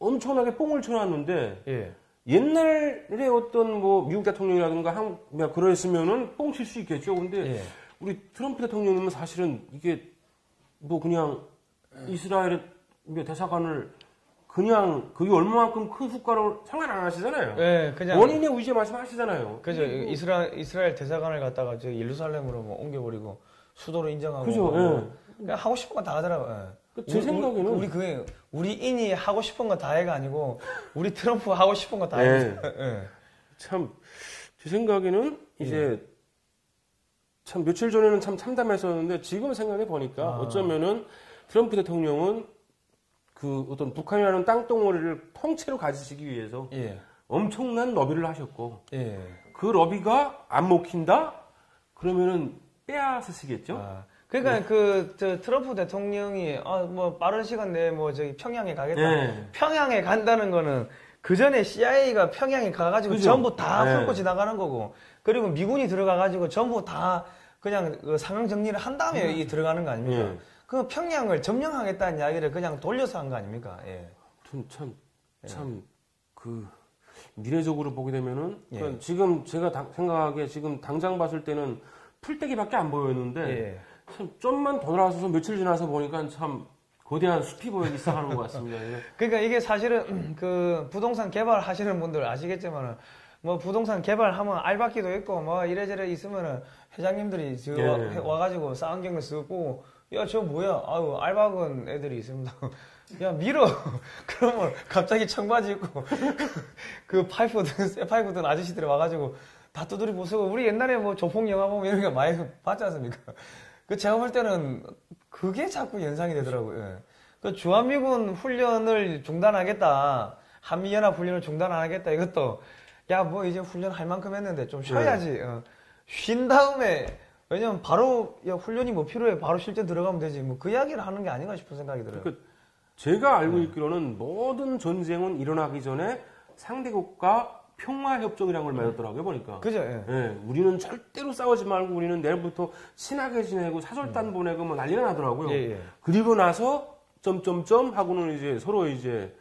[SPEAKER 1] 엄청나게 뽕을 쳐놨는데 옛날에 어떤 뭐 미국 대통령이라든가 그랬으면은 뽕 칠 수 있겠죠. 근데 우리 트럼프 대통령님은 사실은 이게 뭐 그냥 이스라엘 대사관을 그냥 그게 얼마만큼 큰 효과로 상관 안 하시잖아요. 그냥 원인의 의지에 말씀하시잖아요.
[SPEAKER 2] 그죠. 이스라엘 대사관을 갖다가 예루살렘으로 뭐 옮겨버리고 수도로 인정하고.
[SPEAKER 1] 그죠.
[SPEAKER 2] 그냥 하고 싶은 거 다 하더라고요.
[SPEAKER 1] 제 생각에는
[SPEAKER 2] 우리 인이 하고 싶은 거 다 해가 아니고 우리 트럼프 하고 싶은 거 다 해.
[SPEAKER 1] 참 제 생각에는 이제 참 며칠 전에는 참 참담했었는데 지금 생각해 보니까 어쩌면은 트럼프 대통령은 그 어떤 북한이라는 땅덩어리를 통째로 가지시기 위해서 엄청난 러비를 하셨고 그 러비가 안 먹힌다? 그러면은 빼앗으시겠죠?
[SPEAKER 2] 그러니까 트럼프 대통령이 뭐 빠른 시간 내에 뭐 평양에 가겠다. 평양에 간다는 거는 그 전에 CIA가 평양에 가가지고 전부 다 훑고 지나가는 거고, 그리고 미군이 들어가가지고 전부 다 그냥 그 상황 정리를 한 다음에 이 들어가는 거 아닙니까? 그 평양을 점령하겠다는 이야기를 그냥 돌려서 한 거 아닙니까? 예.
[SPEAKER 1] 참 그 미래적으로 보게 되면은 그러니까 지금 제가 생각하기에 지금 당장 봤을 때는 풀떼기밖에 안 보였는데 참 좀만 더 나서서 며칠 지나서 보니까 참 거대한 숲이 보이기 시작하는 것 같습니다.
[SPEAKER 2] 그러니까 이게 사실은 그 부동산 개발 하시는 분들 아시겠지만은 뭐 부동산 개발하면 알바끼도 있고 뭐 이래저래 있으면은 회장님들이 와가지고 쌍안경을 쓰고 야 저 뭐야 아유 알바건 애들이 있습니다. 야 밀어 그러면 갑자기 청바지 입고 그 쇠 파이프 든 아저씨들이 와가지고 다 두드리 부수고 우리 옛날에 뭐 조폭 영화 보면 이런 거 많이 봤지 않습니까? 그 제가 볼 때는 그게 자꾸 연상이 되더라고요. 예. 그 주한미군 훈련을 중단하겠다 한미연합 훈련을 중단 안 하겠다 이것도 야 뭐 이제 훈련할 만큼 했는데 좀 쉬어야지. 쉰 다음에 왜냐면 바로 야 훈련이 뭐 필요해 바로 실전 들어가면 되지 뭐 그 이야기를 하는 게 아닌가 싶은 생각이 들어요.
[SPEAKER 1] 제가 알고 있기로는 모든 전쟁은 일어나기 전에 상대국과 평화협정이라는 걸 맺었더라고요, 보니까.
[SPEAKER 2] 그죠,
[SPEAKER 1] 우리는 절대로 싸우지 말고 우리는 내일부터 친하게 지내고 사절단 보내고 뭐 난리가 나더라고요. 그리고 나서, 점점점 하고는 이제 서로 이제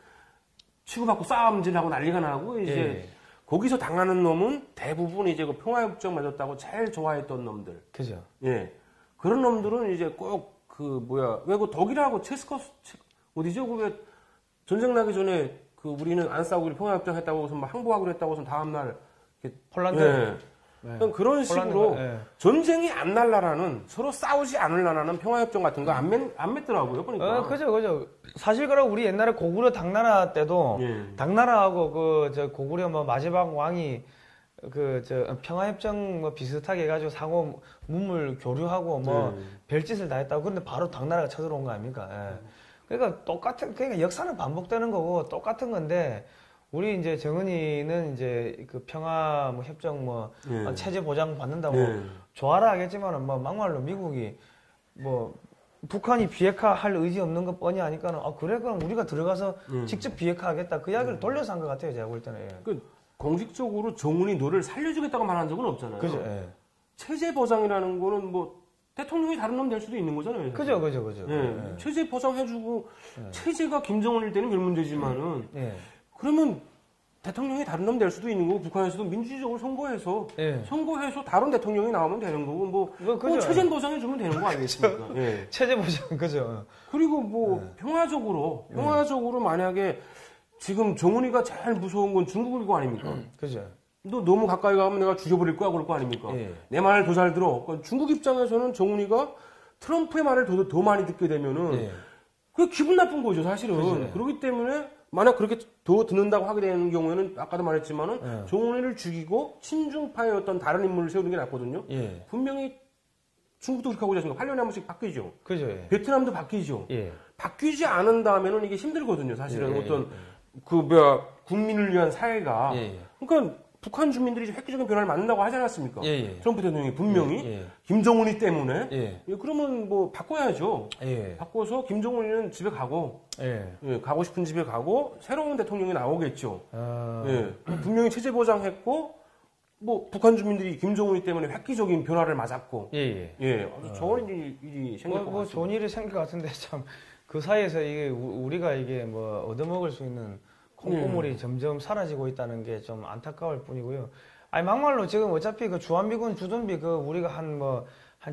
[SPEAKER 1] 치고받고 싸움질하고 난리가 나고 이제 거기서 당하는 놈은 대부분 이제 그 평화협정 맺었다고 제일 좋아했던 놈들.
[SPEAKER 2] 그죠.
[SPEAKER 1] 그런 놈들은 이제 꼭 왜 그 독일하고 어디죠? 왜 전쟁 나기 전에 우리는 안 싸우고 평화협정 했다고 해서 막 항복하기로 했다고 해서 다음날
[SPEAKER 2] 폴란드
[SPEAKER 1] 그런 식으로 전쟁이 안 날 나라는 서로 싸우지 않을 나라는 평화협정 같은 거 안 맺더라고요. 보니까.
[SPEAKER 2] 그죠. 사실 그럼 우리 옛날에 고구려 당나라 때도 당나라하고 고구려 뭐 마지막 왕이 평화협정 뭐 비슷하게 해가지고 상호 문물 교류하고 뭐 별짓을 다 했다고 그런데 바로 당나라가 쳐들어온 거 아닙니까? 그러니까 그러니까 역사는 반복되는 거고 똑같은 건데, 우리 이제 정은이는 이제 그 평화 뭐 협정 뭐 체제 보장 받는다고 좋아라 하겠지만은 뭐 막말로 미국이 뭐 북한이 비핵화할 의지 없는 것 뻔히 하니까는 그래 그럼 우리가 들어가서 직접 비핵화하겠다 그 이야기를 돌려서 한 것 같아요 제가 볼 때는.
[SPEAKER 1] 공식적으로 정은이 너를 살려주겠다고 말한 적은 없잖아요.
[SPEAKER 2] 그죠.
[SPEAKER 1] 체제 보장이라는 거는 뭐 대통령이 다른 놈 될 수도 있는 거잖아요.
[SPEAKER 2] 그죠.
[SPEAKER 1] 체제 보장해주고 체제가 김정은일 때는 별 문제지만은 그러면 대통령이 다른 놈 될 수도 있는 거고 북한에서도 민주적으로 선거해서 다른 대통령이 나오면 되는 거고 뭐 체제 보장해주면 되는 거 아니겠습니까?
[SPEAKER 2] 체제 보장 그죠.
[SPEAKER 1] 그리고 뭐 평화적으로 만약에 지금 정은이가 제일 무서운 건 중국일 거 아닙니까?
[SPEAKER 2] 그죠.
[SPEAKER 1] 너 너무 가까이 가면 내가 죽여버릴 거야 그럴 거 아닙니까? 내 말 더 잘 들어. 그러니까 중국 입장에서는 정은이가 트럼프의 말을 더 많이 듣게 되면은 그게 기분 나쁜 거죠 사실은. 그렇기 때문에 만약 그렇게 더 듣는다고 하게 되는 경우에는 아까도 말했지만은 정은이를 죽이고 친중파의 어떤 다른 인물을 세우는 게 낫거든요. 분명히 중국도 그렇게 하고 있지 않습니까? 8년에 한 번씩 바뀌죠.
[SPEAKER 2] 그죠.
[SPEAKER 1] 베트남도 바뀌죠. 바뀌지 않은 다음에는 이게 힘들거든요 사실은. 어떤 국민을 위한 사회가. 그러니까 북한 주민들이 획기적인 변화를 만든다고 하지 않았습니까? 트럼프 대통령이 분명히 김정은이 때문에 그러면 뭐 바꿔야죠. 바꿔서 김정은이는 집에 가고 가고 싶은 집에 가고 새로운 대통령이 나오겠죠. 분명히 체제 보장했고 뭐 북한 주민들이 김정은이 때문에 획기적인 변화를 맞았고 아주 좋은 일이 생길 것 같습니다.
[SPEAKER 2] 좋은 일이 생길 것 같은데 참 그 사이에서 이게 우리가 이게 뭐 얻어먹을 수 있는 콩고물이 점점 사라지고 있다는 게 좀 안타까울 뿐이고요. 아니 막말로 지금 어차피 그 주한미군 주둔비 우리가 한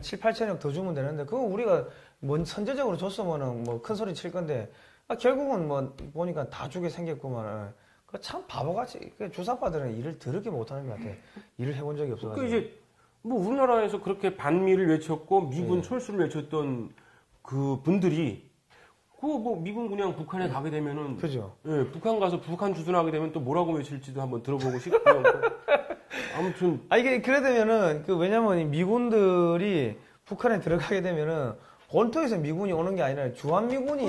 [SPEAKER 2] 7, 8천억 더 주면 되는데 그거 우리가 선제적으로 줬으면은 뭐 큰 소리 칠 건데 결국은 뭐 보니까 다 주게 생겼구만. 그 참 바보같이 주사파들은 일을 더럽게 못하는 것 같아. 일을 해본 적이 없어가지고.
[SPEAKER 1] 이제 뭐 우리나라에서 그렇게 반미를 외쳤고 미군 철수를 외쳤던 그 분들이 뭐 미군 그냥 북한에 가게 되면은
[SPEAKER 2] 그죠.
[SPEAKER 1] 북한 가서 북한 주둔하게 되면 또 뭐라고 외칠지도 한번 들어보고 싶고요. 아무튼
[SPEAKER 2] 이게 그래 되면은 왜냐면 미군들이 북한에 들어가게 되면은 본토에서 미군이 오는 게 아니라 주한미군이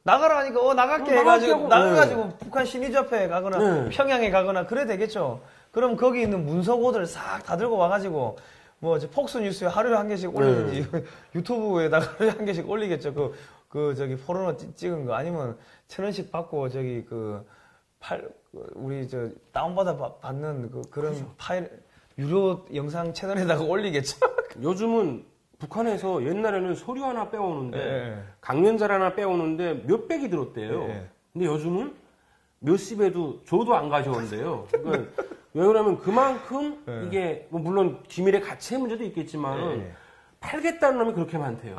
[SPEAKER 2] 나가라 하니까 나갈게 해가지고 나가가지고 북한 신의주 앞에 가거나 평양에 가거나 그래 되겠죠. 그럼 거기 있는 문서고들 싹 다 들고 와가지고 뭐 폭스뉴스에 하루에 한 개씩 올리든지 유튜브에다가 하루에 한 개씩 올리겠죠. 포르노 찍은 거 아니면 1,000원씩 받고 우리 다운받아 받는 그런 파일 유료 영상 채널에다가 올리겠죠.
[SPEAKER 1] 요즘은 북한에서 옛날에는 서류 하나 빼오는데 강연자를 하나 빼오는데 몇백이 들었대요. 근데 요즘은 몇십에도 저도 안 가져온대요. 그러니까 왜 그러냐면 그만큼 이게 뭐 물론 기밀의 가치의 문제도 있겠지만 팔겠다는 놈이 그렇게 많대요.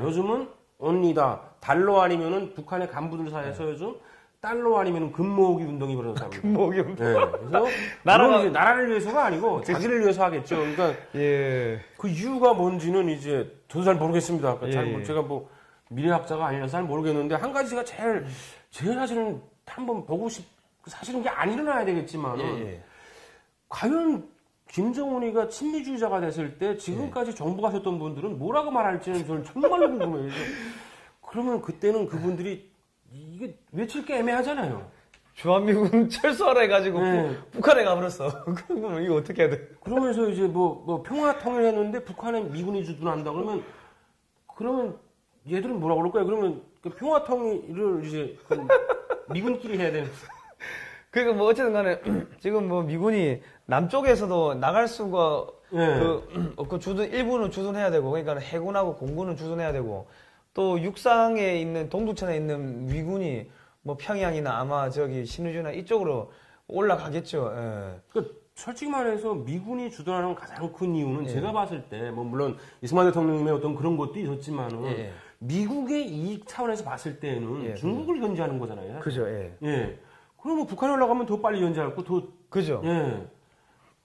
[SPEAKER 1] 요즘은 언니다 달러 아니면은 북한의 간부들 사이에서 요즘 달러 아니면 금 모으기 운동이 벌어졌답니다.
[SPEAKER 2] 금 모으기 운동.
[SPEAKER 1] 그래서 나라를 위해서가 아니고 자기를 위해서 하겠죠. 그러니까 그 이유가 뭔지는 이제 저도 잘 모르겠습니다. 그러니까 제가 뭐 미래학자가 아니라서 잘 모르겠는데 한 가지 제가 제일 사실은 한번 보고 사실은 이게 안 일어나야 되겠지만은 과연 김정은이가 친미주의자가 됐을 때 지금까지 정부 가셨던 분들은 뭐라고 말할지는 저는 정말로 궁금해요. 그러면 그때는 그분들이 이게 외칠 게 애매하잖아요.
[SPEAKER 2] 주한미군 철수하라 해가지고 북한에 가버렸어. 그러면 이거 어떻게 해야 돼?
[SPEAKER 1] 그러면서 이제 뭐 평화 통일했는데 북한에 미군이 주둔한다 그러면 얘들은 뭐라고 그럴 거야? 그러면 그 평화 통일을 이제 미군끼리 해야 되는.
[SPEAKER 2] 그러니까 뭐 어쨌든 간에 지금 뭐 미군이 남쪽에서도 나갈 수가 일부는 주둔해야 되고 그러니까 해군하고 공군은 주둔해야 되고 또 육상에 있는 동두천에 있는 미군이 뭐 평양이나 아마 저기 신의주나 이쪽으로 올라가겠죠.
[SPEAKER 1] 그 솔직히 말해서 미군이 주둔하는 가장 큰 이유는 제가 봤을 때 뭐 물론 이승만 대통령님의 어떤 그런 것도 있었지만은 미국의 이익 차원에서 봤을 때는 중국을 견제하는 거잖아요.
[SPEAKER 2] 그죠.
[SPEAKER 1] 그럼 뭐 북한에 올라가면 더 빨리 견제하고 더
[SPEAKER 2] 그죠.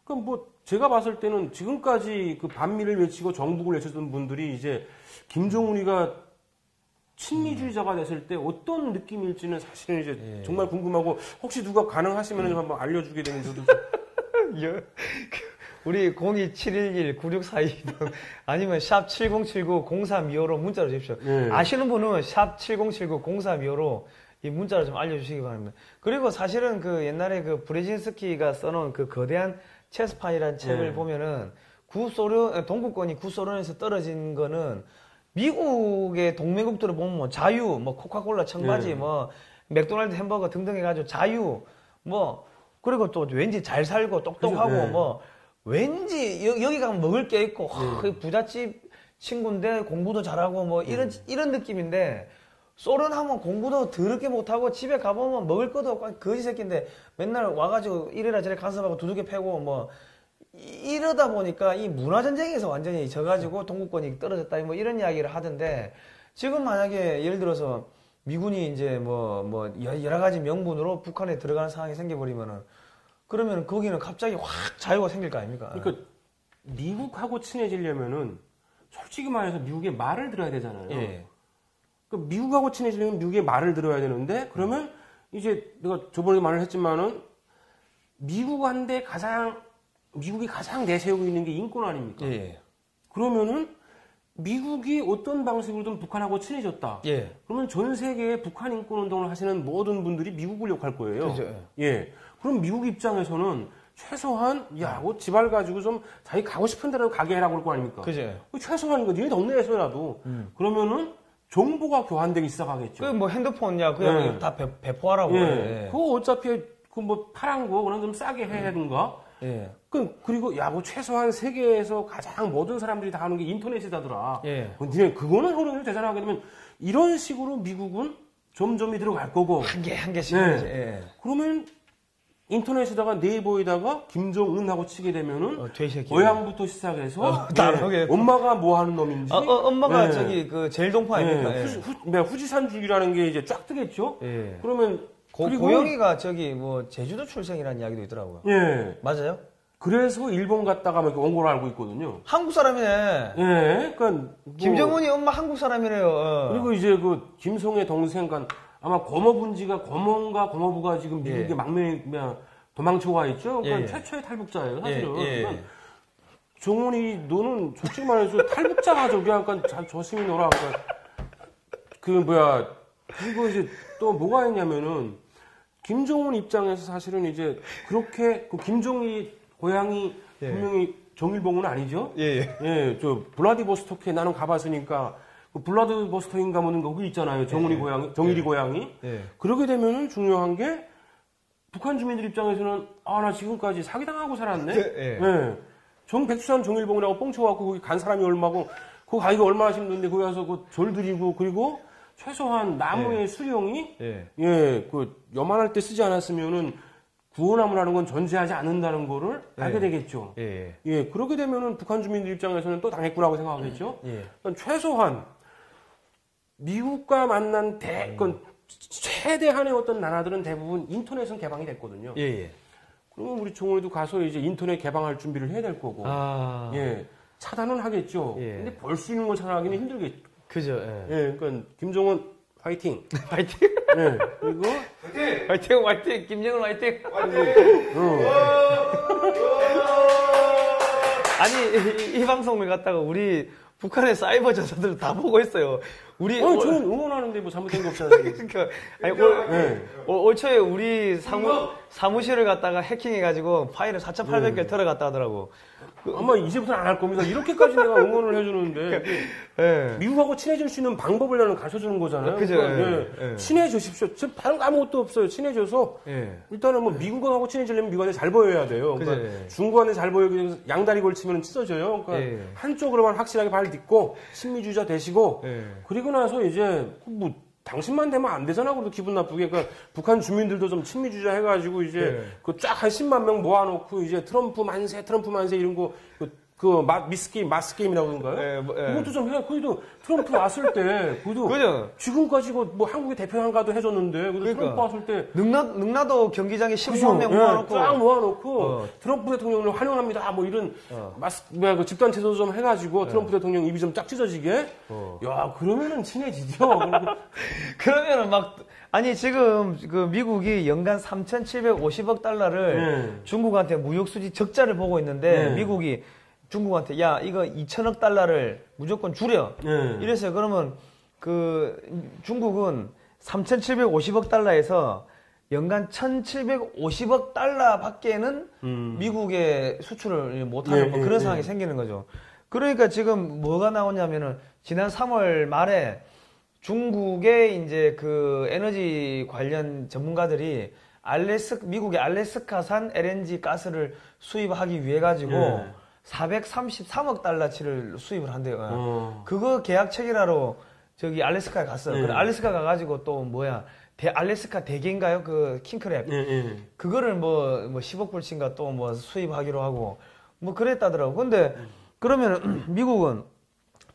[SPEAKER 1] 그럼 뭐 제가 봤을 때는 지금까지 그 반미를 외치고 정북을 외쳤던 분들이 이제 김정은이가 친미주의자가 됐을 때 어떤 느낌일지는 사실은 이제 정말 궁금하고 혹시 누가 가능하시면 좀 한번 알려주게 되면 저도
[SPEAKER 2] 우리 02711-9642등 아니면 샵 7079-0325로 문자로 주십시오. 아시는 분은 샵 7079-0325로 이 문자를 좀 알려주시기 바랍니다. 그리고 사실은 그 옛날에 그 브레진스키가 써놓은 그 거대한 체스판이라는 책을 보면은 동구권이 구소련에서 떨어진 거는 미국의 동맹국들을 보면 뭐 자유, 뭐 코카콜라 청바지, 뭐 맥도날드 햄버거 등등 해가지고 자유, 뭐 그리고 또 왠지 잘 살고 똑똑하고 뭐 왠지 여기 가면 먹을 게 있고 부잣집 친구인데 공부도 잘하고 뭐 이런 느낌인데 소련 하면 공부도 더럽게 못하고 집에 가보면 먹을 것도 없고 거지 새끼인데 맨날 와가지고 이래라 저래 간섭하고 두들겨 패고 뭐 이러다 보니까 이 문화전쟁에서 완전히 져가지고 동구권이 떨어졌다 뭐 이런 이야기를 하던데 지금 만약에 예를 들어서 미군이 이제 뭐 여러 가지 명분으로 북한에 들어가는 상황이 생겨버리면은 그러면 거기는 갑자기 확 자유가 생길 거 아닙니까?
[SPEAKER 1] 그러니까 미국하고 친해지려면은 솔직히 말해서 미국의 말을 들어야 되잖아요. 그러니까 미국하고 친해지려면 미국의 말을 들어야 되는데 그러면 이제 내가 저번에 말을 했지만은 미국이 가장 내세우고 있는 게 인권 아닙니까? 그러면은 미국이 어떤 방식으로든 북한하고 친해졌다. 그러면 전 세계에 북한 인권 운동을 하시는 모든 분들이 미국을 욕할 거예요. 그럼 미국 입장에서는 최소한 옷 지발 가지고 좀 자기 가고 싶은 데로 가게 해라고 그럴 거 아닙니까? 최소한 이거 니네 동네에서라도 그러면은 정보가 교환되기 시작하겠죠.
[SPEAKER 2] 그 뭐 핸드폰이야 그냥 다 배포하라고.
[SPEAKER 1] 그거 어차피 그 뭐 파란 거 그냥 좀 싸게 해야든가. 그리고 뭐 최소한 세계에서 가장 모든 사람들이 다 하는 게 인터넷이다더라. 니네 그거는 흐름이 되잖아. 그러면 이런 식으로 미국은 점점이 들어갈 거고
[SPEAKER 2] 한 개씩.
[SPEAKER 1] 그러면 인터넷에다가 네이버에다가 김정은하고 치게 되면은 고향부터 시작해서 엄마가 뭐 하는 놈인지
[SPEAKER 2] 엄마가 저기 그 제일 동포 아닙니까?
[SPEAKER 1] 후지산 주기라는 게 이제 쫙 뜨겠죠. 그러면
[SPEAKER 2] 고영이가 저기 뭐 제주도 출생이라는 이야기도 있더라고요. 맞아요?
[SPEAKER 1] 그래서 일본 갔다가 막 온 걸로 알고 있거든요.
[SPEAKER 2] 한국 사람이네.
[SPEAKER 1] 그러니까
[SPEAKER 2] 김정은이 엄마 한국 사람이래요.
[SPEAKER 1] 그리고 이제 그 김성애 동생 아마 고모분지가 고모인가 고모부가 지금 미국에 막내 도망쳐 와 있죠. 그러니까 최초의 탈북자예요, 사실은. 정훈이 너는 솔직히 말해서 탈북자가 저기 약간 조심히 놀아. 그리고 이제 또 뭐가 있냐면은 김정은 입장에서 사실은 이제 그렇게 그 김정일이 고향이 분명히 정일봉은 아니죠. 저 블라디보스토크에 나는 가봤으니까. 블라디보스토크인가 뭐는 거기 있잖아요. 정일이 고향이. 그러게 되면은 중요한 게 북한 주민들 입장에서는 나 지금까지 사기당하고 살았네. 백두산 종일봉이라고 뻥쳐갖고 거기 간 사람이 얼마고 그 가기가 얼마나 힘든데 거기 가서 그 졸들이고 그리고 최소한 나무의 수령이 그 염환할 때 쓰지 않았으면은 구호나무라는 건 존재하지 않는다는 거를 알게 되겠죠. 그렇게 되면은 북한 주민들 입장에서는 또 당했구나고 생각하겠죠. 그러니까 최소한 미국과 만난 최대한의 어떤 나라들은 대부분 인터넷은 개방이 됐거든요. 그러면 우리 종훈이도 가서 이제 인터넷 개방할 준비를 해야 될 거고. 차단은 하겠죠. 근데 볼 수 있는 걸 차단하기는 힘들겠죠.
[SPEAKER 2] 그죠.
[SPEAKER 1] 그러니까 김정은 화이팅.
[SPEAKER 2] 화이팅.
[SPEAKER 1] 그리고
[SPEAKER 2] 화이팅. 김정은 화이팅. 아니 이 방송을 갖다가 우리 북한의 사이버 저자들 다 보고 있어요.
[SPEAKER 1] 저는 응원하는데 뭐 잘못된 거 없잖아요.
[SPEAKER 2] 그러니까 올 초에 우리 사무실을 갖다가 해킹해가지고 파일을 4,800개 들어갔다 하더라고.
[SPEAKER 1] 아마 이제부터는 안 할 겁니다. 이렇게까지 내가 응원을 해주는데 미국하고 친해질 수 있는 방법을 나는 가르쳐주는 거잖아요.
[SPEAKER 2] 그죠.
[SPEAKER 1] 그러니까, 친해지십시오. 지금 다른 아무것도 없어요. 친해져서 일단은 뭐 미국하고 친해지려면 미국한테 잘 보여야 돼요. 그러니까 중국한테 잘 보이기 위해서 양다리 걸치면 찢어져요. 그러니까 한쪽으로만 확실하게 발 딛고 친미주의자 되시고 그리고 나서 이제 뭐 당신만 되면 안 되잖아. 그래도 기분 나쁘게. 그러니까 북한 주민들도 좀 친미주의자 해가지고 이제 그 쫙 한 10만 명 모아놓고 이제 트럼프 만세 이런 거 마스 게임이라고 그런가요? 그것도 좀 해. 그래도 트럼프 왔을 때, 그래도 지금까지 뭐 한국의 대표한가도 해줬는데, 그래도 트럼프 왔을 때
[SPEAKER 2] 능라도 경기장에 15만 명 모아놓고
[SPEAKER 1] 쫙 모아놓고 트럼프 대통령을 환영합니다. 뭐 이런 그 집단 체조 좀 해가지고 트럼프 대통령 입이 좀 쫙 찢어지게. 야, 그러면은 친해지죠.
[SPEAKER 2] 그러면은 아니 지금 그 미국이 연간 3,750억 달러를 중국한테 무역 수지 적자를 보고 있는데 미국이 중국한테 야 이거 2,000억 달러를 무조건 줄여 이래서 그러면 그 중국은 3,750억 달러에서 연간 1,750억 달러밖에는 미국에 수출을 못하는 뭐 그런 상황이 생기는 거죠. 그러니까 지금 뭐가 나오냐면은 지난 3월 말에 중국의 이제 그 에너지 관련 전문가들이 미국의 알래스카산 LNG 가스를 수입하기 위해 가지고 433억 달러치를 수입을 한대요. 그거 계약 체결하러 저기 알래스카에 갔어요. 그래 알래스카 가가지고 또 알래스카 대게인가요? 그 킹크랩. 그거를 뭐 10억 불치인가 또 뭐 수입하기로 하고 뭐 그랬다더라고. 근데 그러면 미국은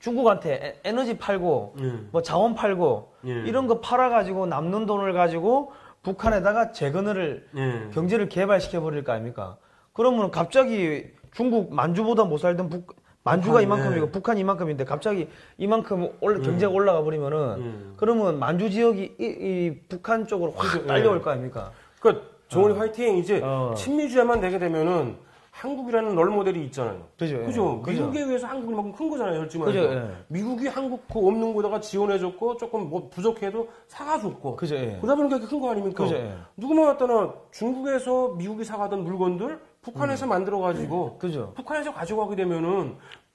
[SPEAKER 2] 중국한테 에너지 팔고 뭐 자원 팔고 이런 거 팔아가지고 남는 돈을 가지고 북한에다가 재건을 경제를 개발시켜 버릴 거 아닙니까? 그러면 갑자기 중국 만주보다 못 살던 만주가 이만큼이고 북한이 이만큼인데 갑자기 이만큼 경제가 올라가 버리면은 그러면 만주 지역이 이 북한 쪽으로 확 딸려올 거 아닙니까?
[SPEAKER 1] 그러니까 정원이 화이팅 이제 친미주의만 되게 되면은 한국이라는 롤 모델이 있잖아요. 그죠? 미국에 의해서 한국이 만큼 큰 거잖아요, 솔직히 말해서. 미국이 한국 그 없는 거다가 지원해줬고, 조금 뭐 부족해도 사가줬고. 그러다 보니까 큰 거 아닙니까? 누구만 갖다나 중국에서 미국이 사가던 물건들 북한에서 만들어가지고, 북한에서 가져가게 되면은,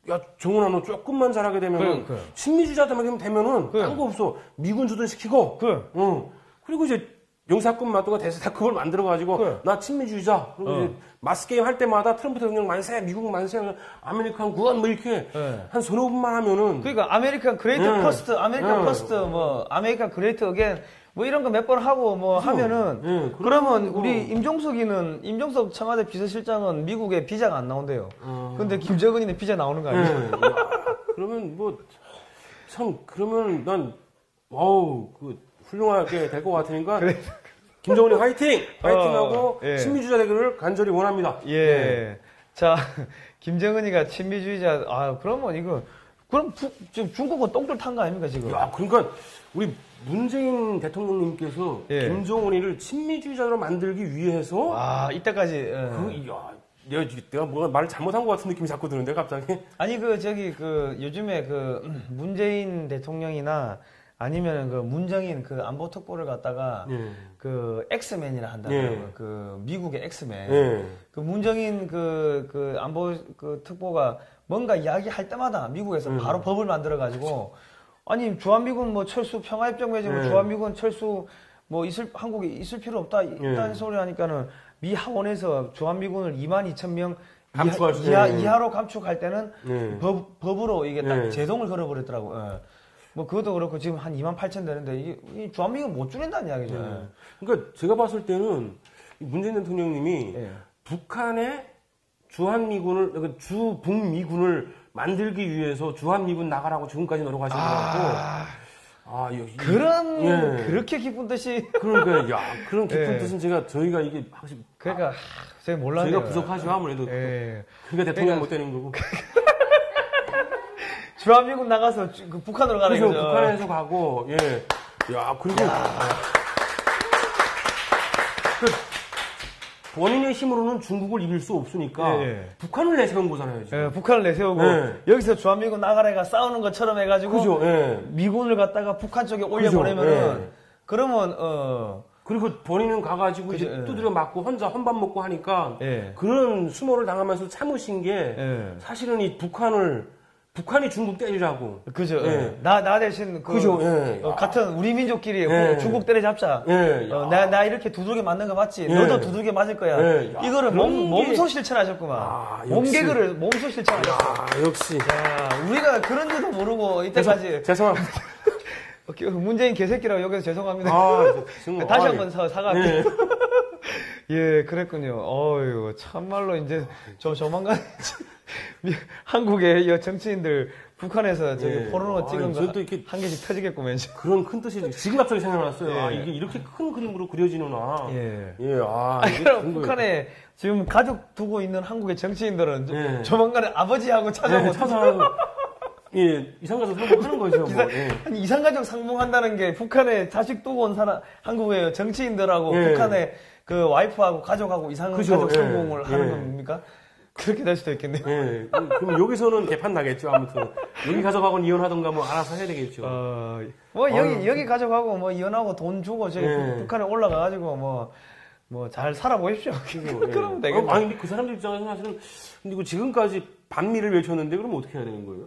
[SPEAKER 1] 야, 정훈아, 너 조금만 잘하게 되면은, 친미주의자들만 되면은, 딴 거 없어. 미군 주둔 시키고, 그리고 이제, 용사급 마도가 대세다급을 만들어가지고 나 친미주의자 그리고 이제 마스게임 할 때마다 트럼프 대통령 만세 미국 만세 아메리칸 구원 뭐 이렇게 한 서너 분만 하면은
[SPEAKER 2] 그러니까 아메리칸 그레이트 퍼스트 아메리칸 퍼스트 뭐 아메리칸 그레이트 어겐 뭐 이런 거 몇 번 하고 뭐 하면은 그러면 우리 임종석 청와대 비서실장은 미국에 비자가 안 나온대요. 근데 김정은이는 비자 나오는 거 아니에요?
[SPEAKER 1] 그러면 뭐 참 그러면 난 훌륭하게 될 것 같으니까 김정은이 화이팅! 화이팅하고 친미주의자 되기를 간절히 원합니다.
[SPEAKER 2] 자, 김정은이가 친미주의자 그러면 그럼 지금 중국은 똥줄 탄 거 아닙니까 지금?
[SPEAKER 1] 야, 그러니까 우리 문재인 대통령님께서 김정은이를 친미주의자로 만들기 위해서
[SPEAKER 2] 이때까지
[SPEAKER 1] 내가 뭐가 말을 잘못한 것 같은 느낌이 자꾸 드는데 갑자기
[SPEAKER 2] 아니 요즘에 문재인 대통령이나 아니면 문정인 안보 특보를 갖다가 엑스맨이라 한다고요. 미국의 엑스맨. 문정인 안보 특보가 뭔가 이야기할 때마다 미국에서 바로 법을 만들어 가지고 아니 주한미군 뭐 철수 평화협정 맺으면 주한미군 철수 뭐 한국에 있을 필요 없다 이딴 소리 하니까는 미 하원에서 주한미군을 22,000명
[SPEAKER 1] 감축할 수 있는
[SPEAKER 2] 이하로 감축할 때는 법으로 이게 딱 제동을 걸어버렸더라고. 예. 뭐 그것도 그렇고 지금 한 28,000 되는데 이 주한미군 못 줄인다는 이야기죠.
[SPEAKER 1] 그러니까 제가 봤을 때는 문재인 대통령님이 북한의 주한미군을 그러니까 주북미군을 만들기 위해서 주한미군 나가라고 지금까지 노력하신 것 같고
[SPEAKER 2] 그렇게 기쁜 뜻이
[SPEAKER 1] 그러니까 그런 기쁜 뜻은 저희가 이게 확실히
[SPEAKER 2] 그러니까 제가 몰랐네요.
[SPEAKER 1] 저희가 부족하죠 아무래도 그러니까 대통령 못 되는 거고
[SPEAKER 2] 주한미군 나가서 그 북한으로 가는 거죠.
[SPEAKER 1] 북한에서 가고 그리고 본인의 힘으로는 중국을 이길 수 없으니까 북한을 내세운 거잖아요. 지금.
[SPEAKER 2] 북한을 내세우고 여기서 주한미군 나가래가 싸우는 것처럼 해가지고 미군을 갖다가 북한 쪽에 올려보내면은 그러면
[SPEAKER 1] 그리고 본인은 가가지고 이제 두드려 맞고 혼자 혼밥 먹고 하니까 그런 수모를 당하면서 참으신 게 사실은 이 북한이 중국 때리라고.
[SPEAKER 2] 그죠. 나 대신 같은 우리 민족끼리 중국 때려잡자. 나 이렇게 두들겨 맞는 거 맞지? 너도 두들겨 맞을 거야. 이거를 몸소 실천하셨구만. 몸소 실천하셨어.
[SPEAKER 1] 역시.
[SPEAKER 2] 우리가 그런지도 모르고 이때까지.
[SPEAKER 1] 죄송합니다.
[SPEAKER 2] 문재인 개새끼라고 여기서 죄송합니다. 다시 한번 사과할게요. 그랬군요. 참말로 이제 조만간 한국의 한국의 북한에서 저기 포르노 찍은 거 한 개씩 터지겠구만.
[SPEAKER 1] 그런 큰 뜻이 지금 갑자기 생각났어요. 이게 이렇게 큰 그림으로 그려지는구나.
[SPEAKER 2] 그럼 북한에 지금 가족 두고 있는 한국의 정치인들은 조만간에 아버지하고 찾아오고
[SPEAKER 1] 이상가족 상봉하는 거죠.
[SPEAKER 2] 이상가족 상봉한다는 게 북한에 자식 두고 온 한국의 정치인들하고 북한에 그 와이프하고 가족하고 이상가족 상봉을 하는 겁니까? 그렇게 될 수도 있겠네요.
[SPEAKER 1] 그럼 여기서는 개판 나겠죠. 아무튼 여기 가족하고는 이혼하던가 뭐 알아서 해야 되겠죠.
[SPEAKER 2] 여기 가족하고 뭐 이혼하고 돈 주고 저기 북한에 올라가가지고 뭐 잘 살아보십시오. 그러면 되겠네.
[SPEAKER 1] 아니 근데 그 사람들 입장에서는 사실은 근데 지금까지 반미를 외쳤는데 그럼 어떻게 해야 되는 거예요?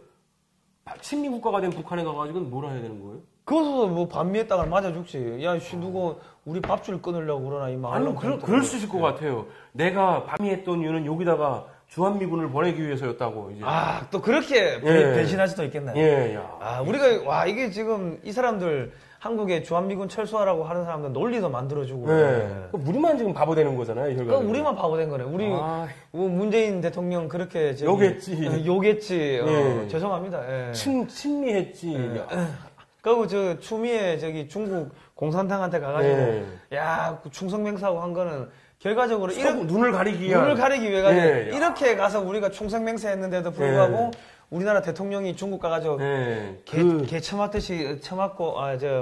[SPEAKER 1] 친미 국가가 된 북한에 가가지고 뭐라 해야 되는 거예요?
[SPEAKER 2] 그것도 뭐 반미에다가 맞아 죽지. 누구 우리 밥줄 끊으려고 그러나 이
[SPEAKER 1] 아니 그럴 수 있을 것 같아요. 내가 반미했던 이유는 여기다가 주한미군을 보내기 위해서였다고. 이제.
[SPEAKER 2] 또 그렇게 변신할 수도 있겠네요. 우리가 이게 지금 이 사람들 한국에 주한미군 철수하라고 하는 사람들 논리도 만들어주고.
[SPEAKER 1] 우리만 지금 바보 되는 거잖아요. 결과는.
[SPEAKER 2] 우리만 바보 된 거네. 우리 문재인 대통령 그렇게
[SPEAKER 1] 욕했지.
[SPEAKER 2] 죄송합니다.
[SPEAKER 1] 친미했지.
[SPEAKER 2] 그리고 추미애 중국 공산당한테 가가지고 그 충성맹사하고 한 거는 결과적으로
[SPEAKER 1] 눈을 가리기
[SPEAKER 2] 위해 이렇게 가서 우리가 충성맹사했는데도 불구하고 우리나라 대통령이 중국 가가지고 개 처맞듯이 처맞고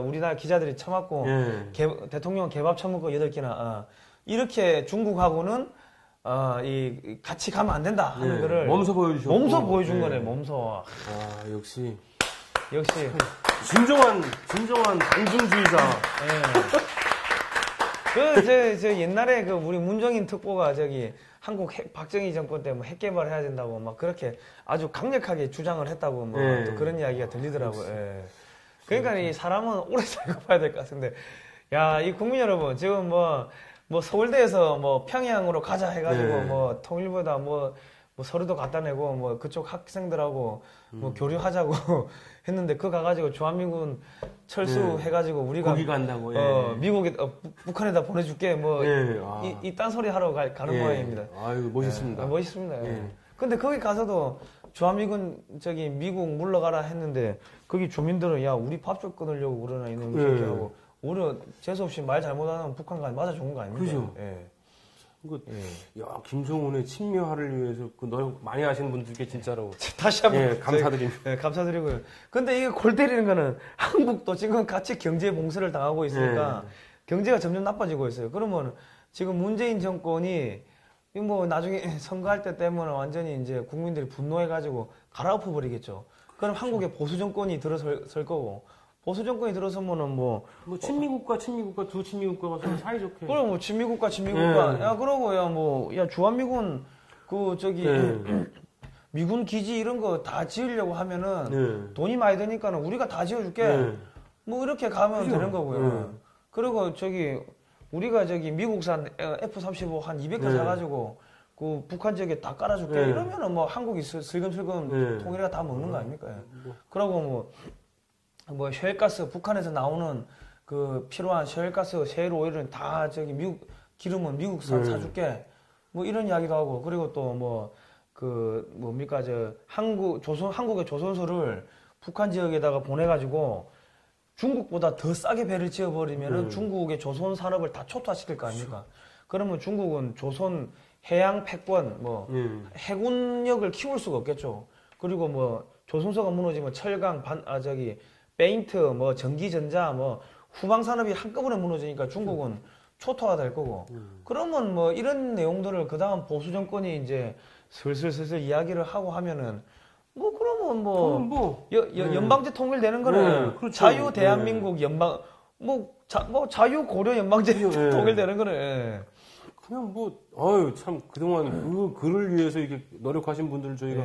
[SPEAKER 2] 우리나라 기자들이 처맞고 대통령 개밥 처먹고 8끼나 이렇게 중국하고는 같이 가면 안 된다 하는 거를
[SPEAKER 1] 몸소
[SPEAKER 2] 보여준 거네. 몸소.
[SPEAKER 1] 역시
[SPEAKER 2] 진정한
[SPEAKER 1] 반중주의자.
[SPEAKER 2] 옛날에 우리 문정인 특보가 한국 박정희 정권 때 핵 개발해야 된다고 막 그렇게 아주 강력하게 주장을 했다고 또 그런 이야기가 들리더라고요. 그러니까 이 사람은 오래 살고 봐야 될 것 같은데, 이 국민 여러분, 지금 뭐 서울대에서 평양으로 가자 해가지고 통일부에다 서류도 갖다 내고 그쪽 학생들하고 교류하자고 했는데 가가지고 주한미군 철수해가지고 우리가
[SPEAKER 1] 거기 간다고
[SPEAKER 2] 미국에 북한에다 보내줄게 이 딴소리 하러 가는 모양입니다.
[SPEAKER 1] 멋있습니다.
[SPEAKER 2] 멋있습니다. 근데 거기 가서도 주한미군 미국 물러가라 했는데 거기 주민들은 우리 밥줄 끊으려고 그러나 이놈 하고 오히려 재수없이 말 잘못하면 북한 가서 맞아 죽은 거 아닙니까?
[SPEAKER 1] 그죠. 김정은의 친미화를 위해서 노력 많이 하시는 분들께 진짜로
[SPEAKER 2] 다시 한번
[SPEAKER 1] 감사드립니다.
[SPEAKER 2] 감사드리고요. 근데 이게 골 때리는 거는 한국도 지금 같이 경제 봉쇄를 당하고 있으니까 경제가 점점 나빠지고 있어요. 그러면 지금 문재인 정권이 나중에 선거할 때 때문에 완전히 이제 국민들이 분노해가지고 갈아엎어 버리겠죠. 그럼 한국에 보수 정권이 들어설 거고. 보수 정권이 들어서면은
[SPEAKER 1] 친미국가 두 친미국가가 서로 사이좋게.
[SPEAKER 2] 그럼 친미국가. 그러고 주한미군 미군 기지 이런 거 다 지으려고 하면은 돈이 많이 드니까는 우리가 다 지어줄게. 이렇게 가면 되는 거고요. 그리고 우리가 미국산 F-35 한 200대 사가지고 그 북한 지역에 다 깔아줄게.
[SPEAKER 1] 네.
[SPEAKER 2] 이러면은 뭐 한국이 슬금슬금
[SPEAKER 1] 네.
[SPEAKER 2] 통일이가 다 먹는 거 아닙니까? 그러고 뭐 셰일가스 북한에서 나오는 그 필요한 셰일가스, 셰일 오일은 다 저기 미국 기름은 미국산 사줄게. 뭐 이런 이야기도 하고 그리고 또 뭐 그 뭡니까 저 한국의 조선소를 북한 지역에다가 보내가지고 중국보다 더 싸게 배를 지어버리면은 중국의 조선 산업을 다 초토화시킬 거 아닙니까? 그러면 중국은 조선 해양 패권 뭐 해군력을 키울 수가 없겠죠. 그리고 뭐 조선소가 무너지면 철강 페인트 뭐 전기전자 뭐 후방 산업이 한꺼번에 무너지니까 중국은 초토화 될 거고. 그러면 뭐 이런 내용들을 그 다음 보수 정권이 이제 슬슬 이야기를 하고 하면은 뭐 그러면 뭐 연방제 통일되는 거는
[SPEAKER 1] 그렇죠.
[SPEAKER 2] 자유 대한민국 연방 자유 고려 연방제 통일되는 거는
[SPEAKER 1] 그냥 참 그동안 그 글을 위해서 이렇게 노력하신 분들 저희가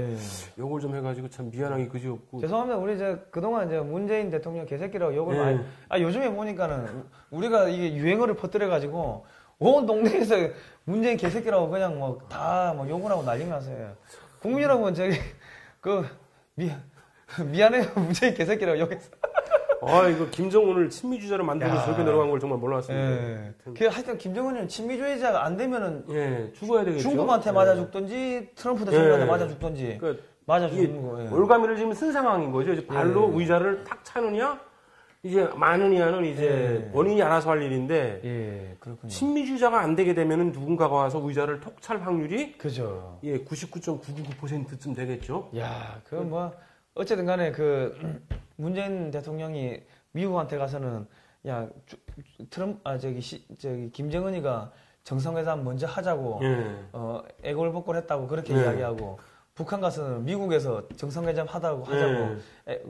[SPEAKER 1] 욕을 좀 해가지고 참 미안하기 그지없고.
[SPEAKER 2] 죄송합니다. 우리 그동안 문재인 대통령 개새끼라고 욕을 많이. 요즘에 보니까는 우리가 이게 유행어를 퍼뜨려가지고 온 동네에서 문재인 개새끼라고 그냥 다 욕을 하고 난리 났어요. 국민 여러분 미안해요. 문재인 개새끼라고 욕했어.
[SPEAKER 1] 이거 김정은을 친미주의자로 만들고 저렇게 내려간 걸 정말 몰랐습니다.
[SPEAKER 2] 하여튼 김정은은 친미주의자가 안 되면은
[SPEAKER 1] 죽어야 되겠죠.
[SPEAKER 2] 중국한테 맞아 죽든지 트럼프 대통령한테 맞아 죽든지 맞아 죽는 거.
[SPEAKER 1] 올가미를 지금 쓴 상황인 거죠. 이제 발로 의자를 탁 차느냐, 이제 마느냐는 이제 본인이 알아서 할 일인데,
[SPEAKER 2] 그렇군요.
[SPEAKER 1] 친미주의자가 안 되게 되면은 누군가가 와서 의자를 톡 찰 확률이
[SPEAKER 2] 그죠.
[SPEAKER 1] 99.999%쯤 되겠죠.
[SPEAKER 2] 어쨌든 간에 문재인 대통령이 미국한테 가서는 김정은이가 정상회담 먼저 하자고 애골복골했다고 그렇게 이야기하고 북한 가서는 미국에서 정상회담 하자고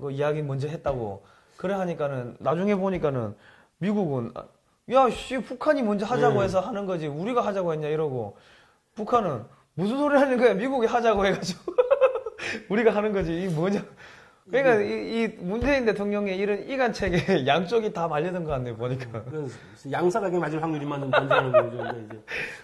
[SPEAKER 2] 그 이야기 먼저 했다고 그래 하니까는 나중에 보니까는 미국은 북한이 먼저 하자고 해서 하는 거지 우리가 하자고 했냐 이러고 북한은 무슨 소리 하는 거야 미국이 하자고 해가지고 우리가 하는 거지 이게 뭐냐. 그러니까 이 문재인 대통령의 이런 이간책에 양쪽이 다 말려든 것 같네요 보니까.
[SPEAKER 1] 양사각에 맞을 확률이만 좀 존재하는 거죠 이제.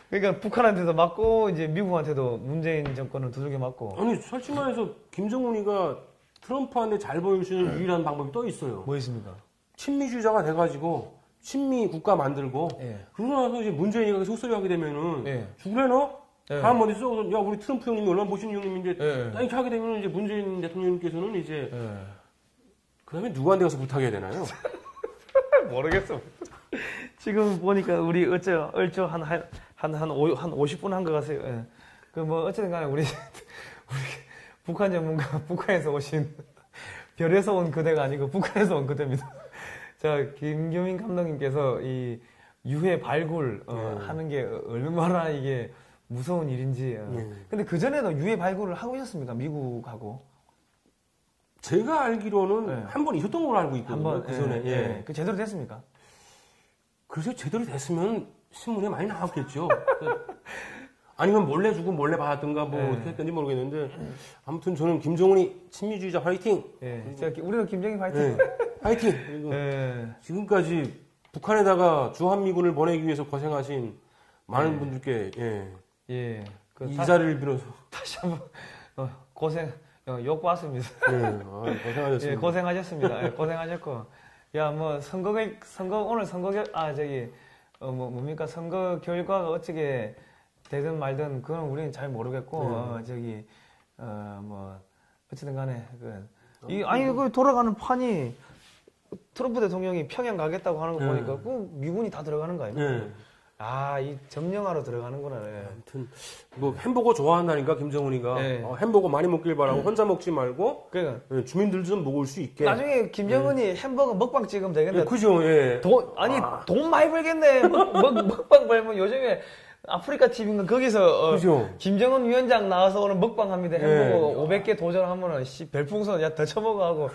[SPEAKER 2] 그러니까 북한한테도 맞고 이제 미국한테도 문재인 정권은 두들겨 맞고.
[SPEAKER 1] 아니 솔직히 말해서 김정은이가 트럼프한테 잘 보일 수 있는 유일한 방법이 또 있어요.
[SPEAKER 2] 뭐 있습니까?
[SPEAKER 1] 친미주의자가 돼가지고 친미 국가 만들고 그러고 나서 이제 문재인이가 속소리 하게 되면은 죽을래 너? 다음 어디 써? 야 우리 트럼프 형님이 얼마나 멋있는 형님인데 이렇게 하게 되면 이제 문재인 대통령님께서는 이제 그다음에 누구한테 가서 부탁해야 되나요?
[SPEAKER 2] 모르겠어. 지금 보니까 우리 얼추 한 50분 한 것 같아요. 어쨌든 간에 우리 북한 전문가, 북한에서 오신, 별에서 온 그대가 아니고 북한에서 온 그대입니다. 자, 김규민 감독님께서 이 유해 발굴, 하는 게 얼마나 이게 무서운 일인지. 근데 그전에도 유해 발굴을 하고 있었습니까? 미국하고.
[SPEAKER 1] 제가 알기로는 한 번 있었던 걸로 알고 있거든요. 그 전에.
[SPEAKER 2] 그 제대로 됐습니까?
[SPEAKER 1] 글쎄요, 제대로 됐으면 신문에 많이 나왔겠죠. 아니면 몰래 주고 몰래 받았던가 어떻게 했던지 모르겠는데 아무튼 저는 김정은이 친미주의자 화이팅.
[SPEAKER 2] 우리는 김정인 화이팅.
[SPEAKER 1] 화이팅. 그리고 지금까지 북한에다가 주한미군을 보내기 위해서 고생하신 많은 분들께 이 자리를 빌어서
[SPEAKER 2] 다시 한번 욕 봤습니다.
[SPEAKER 1] 고생하셨습니다.
[SPEAKER 2] 고생하셨습니다. 고생하셨고 오늘 선거 결과가 어떻게 되든 말든 그건 우리는 잘 모르겠고 어쨌든 간에 그 돌아가는 판이 트럼프 대통령이 평양 가겠다고 하는 거 보니까 그 미군이 다 들어가는 거 아닙니까? 이 점령하러 들어가는구나.
[SPEAKER 1] 아무튼 햄버거 좋아한다니까 김정은이가 햄버거 많이 먹길 바라고 혼자 먹지 말고 주민들 좀 먹을 수 있게.
[SPEAKER 2] 나중에 김정은이 햄버거 먹방 찍으면 되겠네.
[SPEAKER 1] 그죠.
[SPEAKER 2] 돈 많이 벌겠네. 먹방 벌면 요즘에 아프리카 TV인가 거기서
[SPEAKER 1] 그죠.
[SPEAKER 2] 김정은 위원장 나와서 오늘 먹방 합니다. 햄버거 500개 도전하면은 별풍선 더 쳐먹어 하고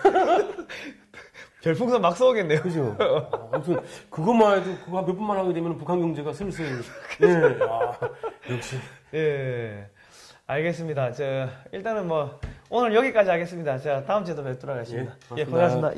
[SPEAKER 2] 별풍선 막 쏘겠네요.
[SPEAKER 1] 그죠. 아무튼 그것만 해도 그거 몇 분만 하게 되면 북한 경제가 슬슬 역시.
[SPEAKER 2] 알겠습니다. 일단은 오늘 여기까지 하겠습니다. 자, 다음 주에도 뵙도록 하겠습니다. 고생하셨습니다.